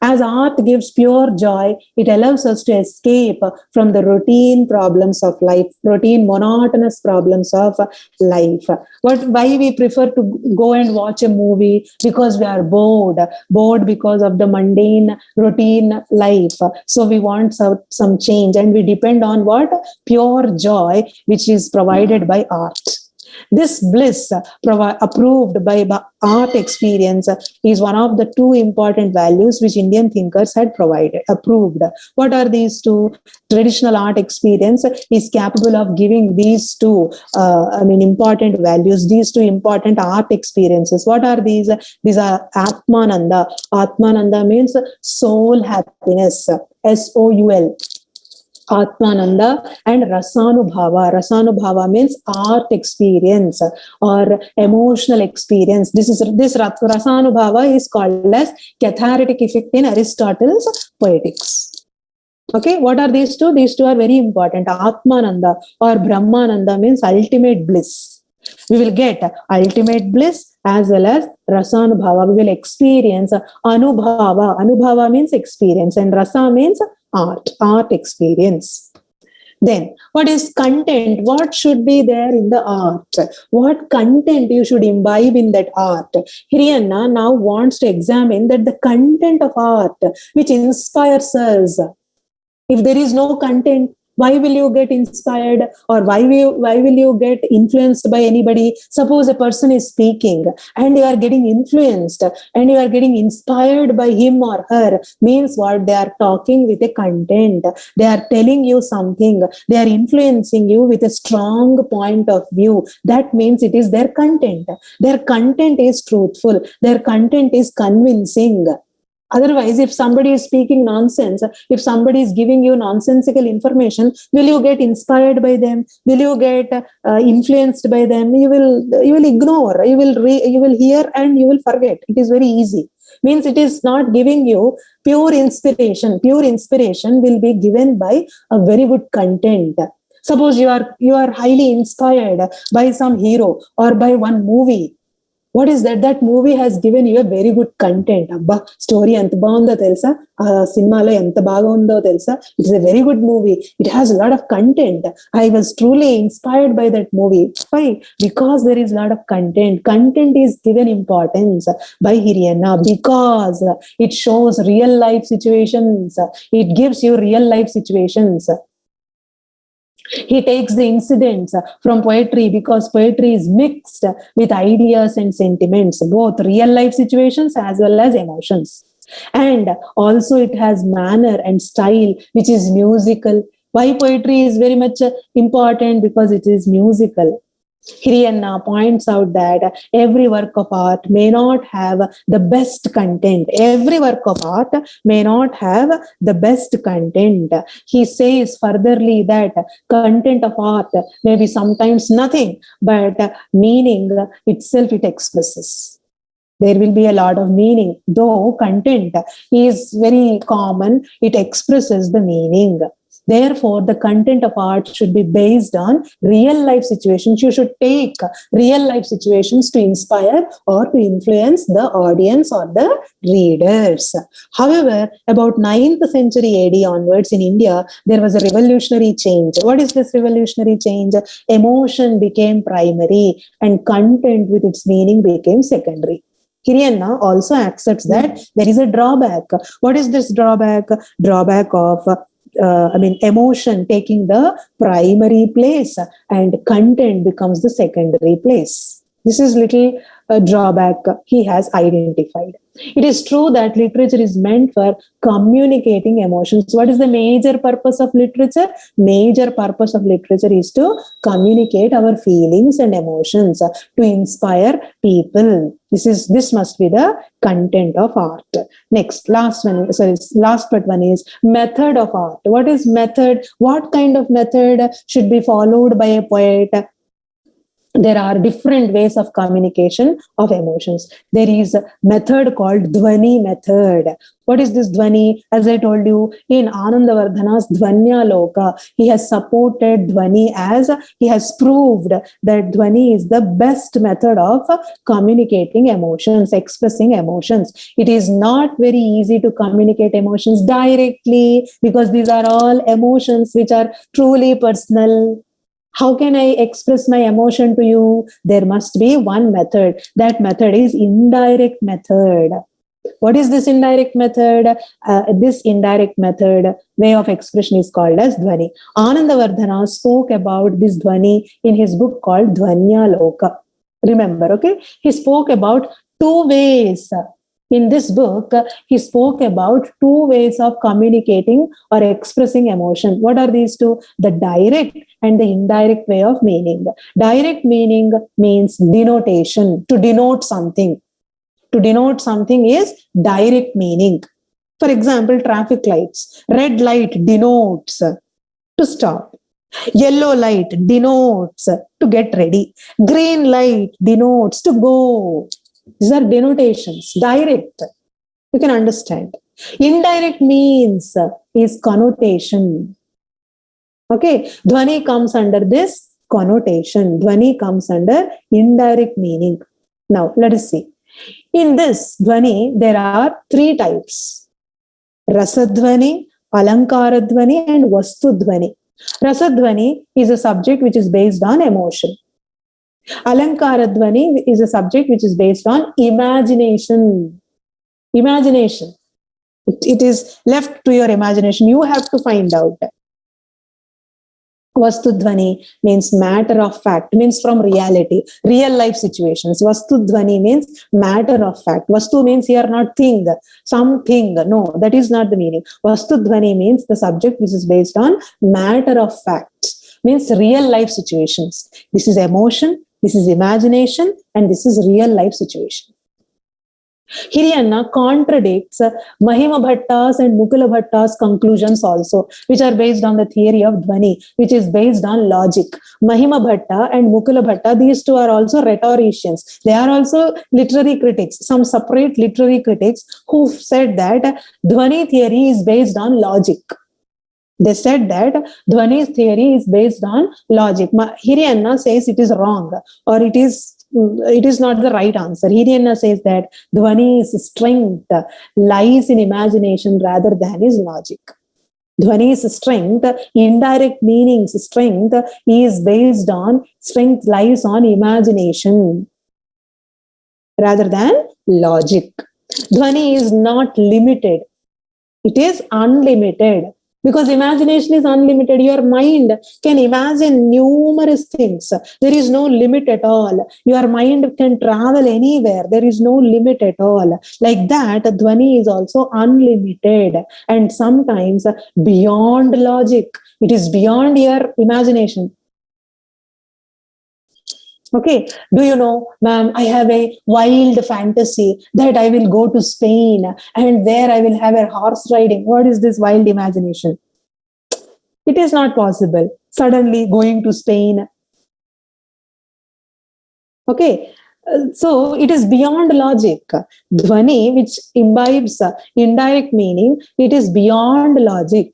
As art gives pure joy, it allows us to escape from the routine problems of life, routine monotonous problems of life. Why we prefer to go and watch a movie? Because we are bored because of the mundane routine life. So we want some change, and we depend on what? Pure joy, which is provided by art. This bliss approved by art experience is one of the two important values which Indian thinkers had approved. What are these two? Traditional art experience is capable of giving these two important values, these two important art experiences. What are these? These are Atmananda. Atmananda means soul happiness, SOUL. Atmananda, and Rasanubhava. Rasanubhava means art experience or emotional experience. This Rasanubhava is called as cathartic effect in Aristotle's poetics. Okay, what are these two? These two are very important. Atmananda or Brahmananda means ultimate bliss. We will get ultimate bliss as well as Rasanubhava. We will experience Anubhava. Anubhava means experience, and Rasa means art experience. Then, what is content? What should be there in the art? What content you should imbibe in that art? Hiriyanna now wants to examine that the content of art which inspires us. If there is no content, why will you get inspired, or why will you get influenced by anybody? Suppose a person is speaking and you are getting influenced and you are getting inspired by him or her, means what? They are talking with a content. They are telling you something. They are influencing you with a strong point of view. That means it is their content. Their content is truthful. Their content is convincing. Otherwise, if somebody is speaking nonsense, if somebody is giving you nonsensical information, will you get inspired by them? Will you get influenced by them? You will ignore. You will hear and you will forget. It is very easy. Means it is not giving you pure inspiration. Pure inspiration will be given by a very good content. Suppose you are highly inspired by some hero or by one movie. What is that? That movie has given you a very good content. Abba, story anta baagundo telusa, cinemalo enta baga undo telusa. It is a very good movie. It has a lot of content. I was truly inspired by that movie. Why? Because there is a lot of content. Content is given importance by Hiriyanna because it shows real life situations. It gives you real life situations. He takes the incidents from poetry because poetry is mixed with ideas and sentiments, both real life situations as well as emotions. And also it has manner and style, which is musical. Why poetry is very much important? Because it is musical. Hiriyanna points out that every work of art may not have the best content. Every work of art may not have the best content. He says furtherly that content of art may be sometimes nothing, but meaning itself it expresses. There will be a lot of meaning. Though content is very common, it expresses the meaning. Therefore, the content of art should be based on real life situations. You should take real life situations to inspire or to influence the audience or the readers. However, about 9th century AD onwards in India, there was a revolutionary change. What is this revolutionary change? Emotion became primary and content with its meaning became secondary. Hiriyanna also accepts that there is a drawback. What is this drawback? Drawback of emotion taking the primary place and content becomes the secondary place. This is little drawback he has identified. It is true that literature is meant for communicating emotions. What is the major purpose of literature? Major purpose of literature is to communicate our feelings and emotions, to inspire people. This must be the content of art. Next, last but one is method of art. What is method? What kind of method should be followed by a poet? There are different ways of communication of emotions. There is a method called Dhwani method. What is this Dhwani? As I told you, in Anandavardhana's Dhvanya Loka, he has supported Dhwani as he has proved that Dhwani is the best method of communicating emotions, expressing emotions. It is not very easy to communicate emotions directly because these are all emotions which are truly personal. How can I express my emotion to you? There must be one method. That method is indirect method. What is this indirect method? This indirect method way of expression is called as Dhwani. Anandavardhana spoke about this Dhwani in his book called Dhvanya Loka. Remember, okay? He spoke about two ways. In this book, he spoke about two ways of communicating or expressing emotion. What are these two? The direct and the indirect way of meaning. Direct meaning means denotation, to denote something. To denote something is direct meaning. For example, traffic lights. Red light denotes to stop. Yellow light denotes to get ready. Green light denotes to go. These are denotations, direct. You can understand. Indirect means is connotation. Okay, Dhwani comes under this connotation. Dhwani comes under indirect meaning. Now, let us see. In this Dhwani, there are three types. Rasa Dhwani, Alankara Dhwani, and Vastu Dhwani. Rasa Dhwani is a subject which is based on emotion. Alankara Dhwani is a subject which is based on imagination. Imagination. It is left to your imagination. You have to find out. Vastu Dhwani means matter of fact, means from reality, real life situations. Vastu Dhwani means matter of fact. Vastu means here not thing, something. No, that is not the meaning. Vastu Dhwani means the subject which is based on matter of fact, means real life situations. This is emotion, this is imagination, and this is real life situation. Hiriyanna contradicts Mahima Bhatta's and Mukula Bhatta's conclusions also, which are based on the theory of Dhwani, which is based on logic. Mahima Bhatta and Mukula Bhatta, these two are also rhetoricians. They are also literary critics, some separate literary critics who said that Dhwani theory is based on logic. They said that Dhwani's theory is based on logic. Hiriyanna says it is wrong, or it is not the right answer. Hiriyanna says that Dhwani's strength lies in imagination rather than his logic. Dhwani's strength, indirect meanings strength, is based on, strength lies on imagination rather than logic. Dhwani is not limited. It is unlimited. Because imagination is unlimited. Your mind can imagine numerous things. There is no limit at all. Your mind can travel anywhere. There is no limit at all. Like that, Dhwani is also unlimited and sometimes beyond logic. It is beyond your imagination. Okay, do you know, ma'am, I have a wild fantasy that I will go to Spain and there I will have a horse riding. What is this wild imagination? It is not possible. Suddenly going to Spain. Okay, so it is beyond logic. Dhwani, which imbibes indirect meaning, it is beyond logic.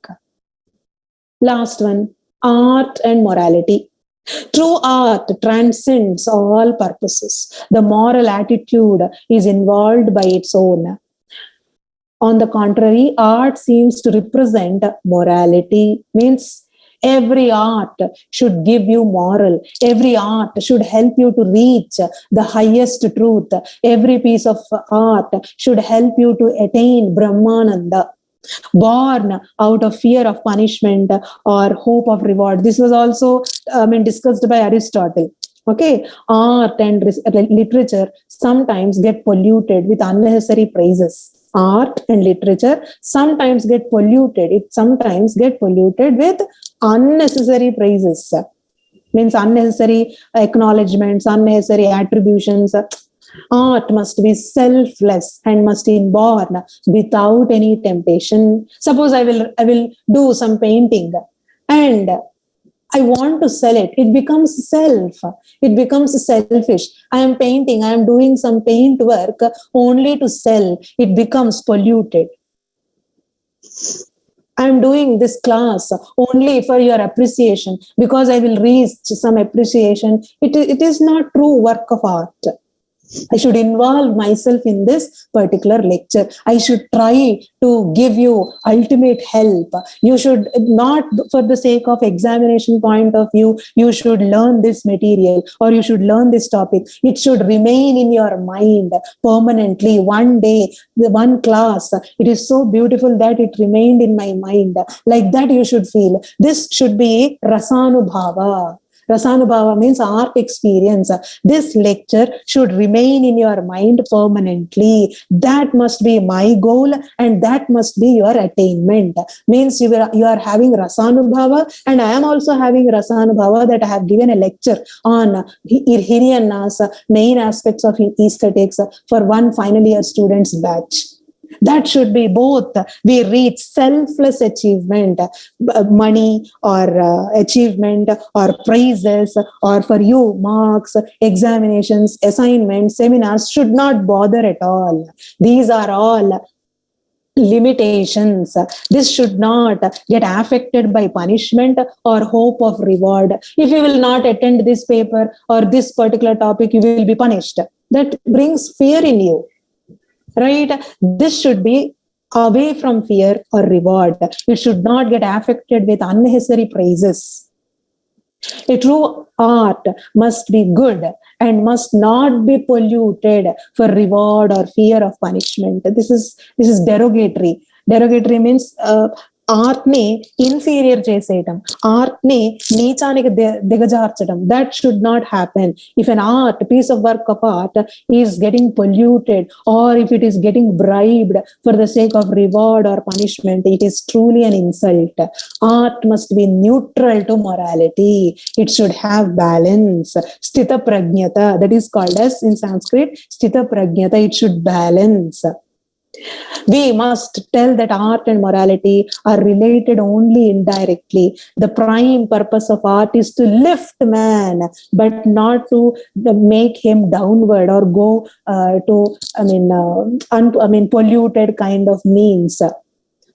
Last one, art and morality. True art transcends all purposes. The moral attitude is involved by its own. On the contrary, art seems to represent morality, means Every art should give you moral. Every art should help you to reach the highest truth. Every piece of art should help you to attain Brahmananda. Born out of fear of punishment or hope of reward. This was also discussed by Aristotle. Okay, art and literature sometimes get polluted with unnecessary praises. Art and literature sometimes get polluted. It sometimes get polluted with unnecessary praises. Means unnecessary acknowledgements, unnecessary attributions. Art must be selfless and must be born without any temptation. Suppose I will do some painting and I want to sell it. It becomes self. It becomes selfish. I am painting. I am doing some paint work only to sell. It becomes polluted. I am doing this class only for your appreciation because I will reach some appreciation. It is not true work of art. I should involve myself in this particular lecture. I should try to give you ultimate help. You should not, for the sake of examination point of view, you should learn this material or you should learn this topic. It should remain in your mind permanently. One day, the one class, it is so beautiful that it remained in my mind. Like that you should feel. This should be Rasanubhava. Rasanubhava means art experience. This lecture should remain in your mind permanently. That must be my goal and that must be your attainment. Means you are having Rasanubhava and I am also having Rasanubhava that I have given a lecture on Hiriyanna's main aspects of aesthetics for one final year students batch. That should be both. We reach selfless achievement, money or achievement or prizes, or for you, marks, examinations, assignments, seminars should not bother at all. These are all limitations. This should not get affected by punishment or hope of reward. If you will not attend this paper or this particular topic, you will be punished. That brings fear in you. Right? This should be away from fear or reward. It should not get affected with unnecessary praises. A true art must be good and must not be polluted for reward or fear of punishment. This is derogatory. Derogatory means art ని inferior చేసేయటం, art ని నీచానికి దిగజార్చడం. That should not happen. If an piece of work of art is getting polluted or if it is getting bribed for the sake of reward or punishment, it is truly an insult. Art must be neutral to morality. It should have balance. Sthita prajnata, that is called as in Sanskrit Sthita prajnata. It should balance. We must tell that art and morality are related only indirectly. The prime purpose of art is to lift man, but not to make him downward or go to polluted kind of means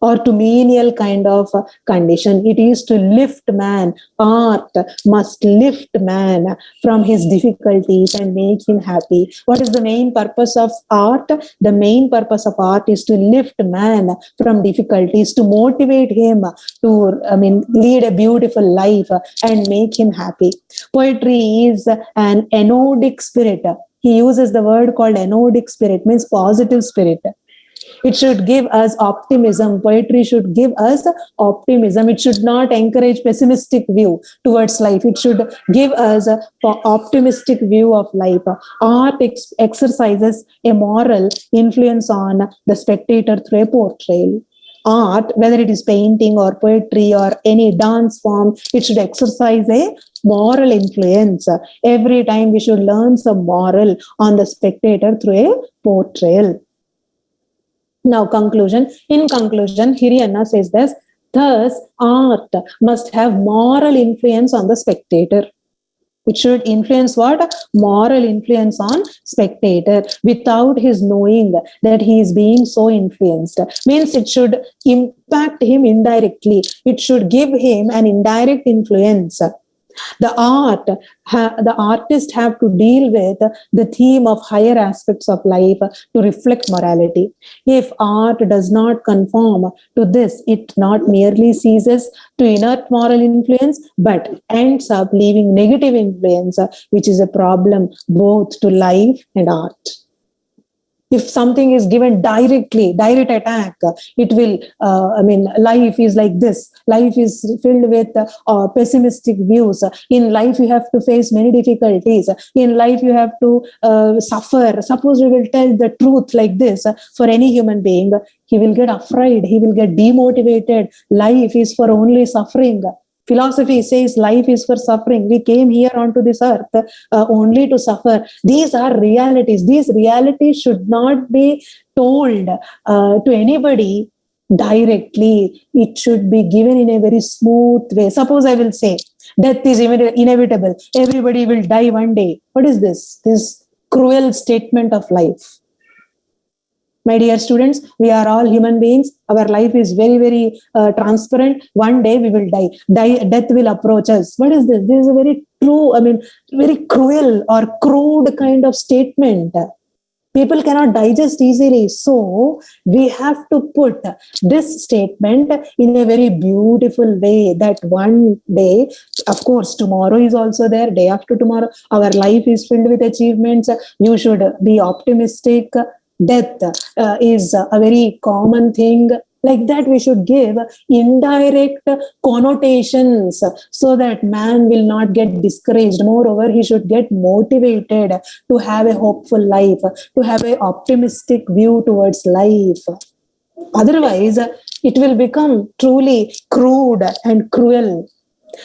or to menial kind of condition. It is to lift man. Art must lift man from his difficulties and make him happy. What is the main purpose of art? The main purpose of art is to lift man from difficulties, to motivate him to lead a beautiful life and make him happy. Poetry is an enodic spirit. He uses the word called enodic spirit, means positive spirit. It should give us optimism. Poetry should give us optimism. It should not encourage pessimistic view towards life. It should give us an optimistic view of life. Art exercises a moral influence on the spectator through a portrayal. Art, whether it is painting or poetry or any dance form, it should exercise a moral influence. Every time we should learn some moral on the spectator through a portrayal. Now, conclusion. In conclusion, Hiriyanna says this: thus, art must have moral influence on the spectator. It should influence what? Moral influence on spectator without his knowing that he is being so influenced. Means it should impact him indirectly. It should give him an indirect influence. The the artist have to deal with the theme of higher aspects of life to reflect morality. If art does not conform to this, it not merely ceases to inert moral influence, but ends up leaving negative influence, which is a problem both to life and art. If something is given directly, direct attack, it will, life is like this. Life is filled with pessimistic views. In life, you have to face many difficulties. In life, you have to suffer. Suppose we will tell the truth like this for any human being, he will get afraid. He will get demotivated. Life is for only suffering. Philosophy says life is for suffering. We came here onto this earth only to suffer. These are realities. These realities should not be told to anybody directly. It should be given in a very smooth way. Suppose I will say, death is inevitable. Everybody will die one day. What is this? This cruel statement of life. My dear students, we are all human beings. Our life is very, very transparent. One day we will die. Death will approach us. What is this? This is a very true, very cruel or crude kind of statement. People cannot digest easily. So we have to put this statement in a very beautiful way that one day, of course, tomorrow is also there, day after tomorrow, our life is filled with achievements. You should be optimistic. Death is a very common thing. Like that, we should give indirect connotations so that man will not get discouraged. Moreover, he should get motivated to have a hopeful life, to have an optimistic view towards life. Otherwise, it will become truly crude and cruel.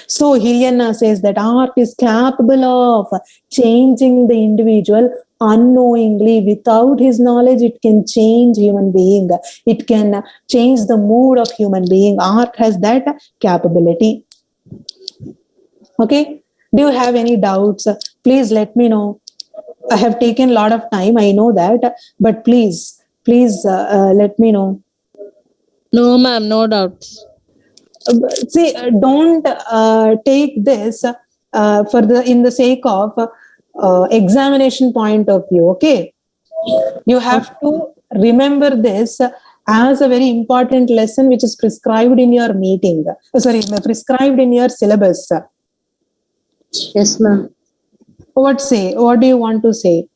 So Hiriyanna says that art is capable of changing the individual unknowingly. Without his knowledge, it can change human being. It can change the mood of human being. Art has that capability. Okay. Do you have any doubts? Please let me know. I have taken a lot of time. I know that, but please let me know. No, ma'am, no doubts. See, don't take this in the sake of examination point of view. Okay, you have to remember this as a very important lesson which is prescribed in your meeting. Prescribed in your syllabus. Yes, ma'am. What do you want to say?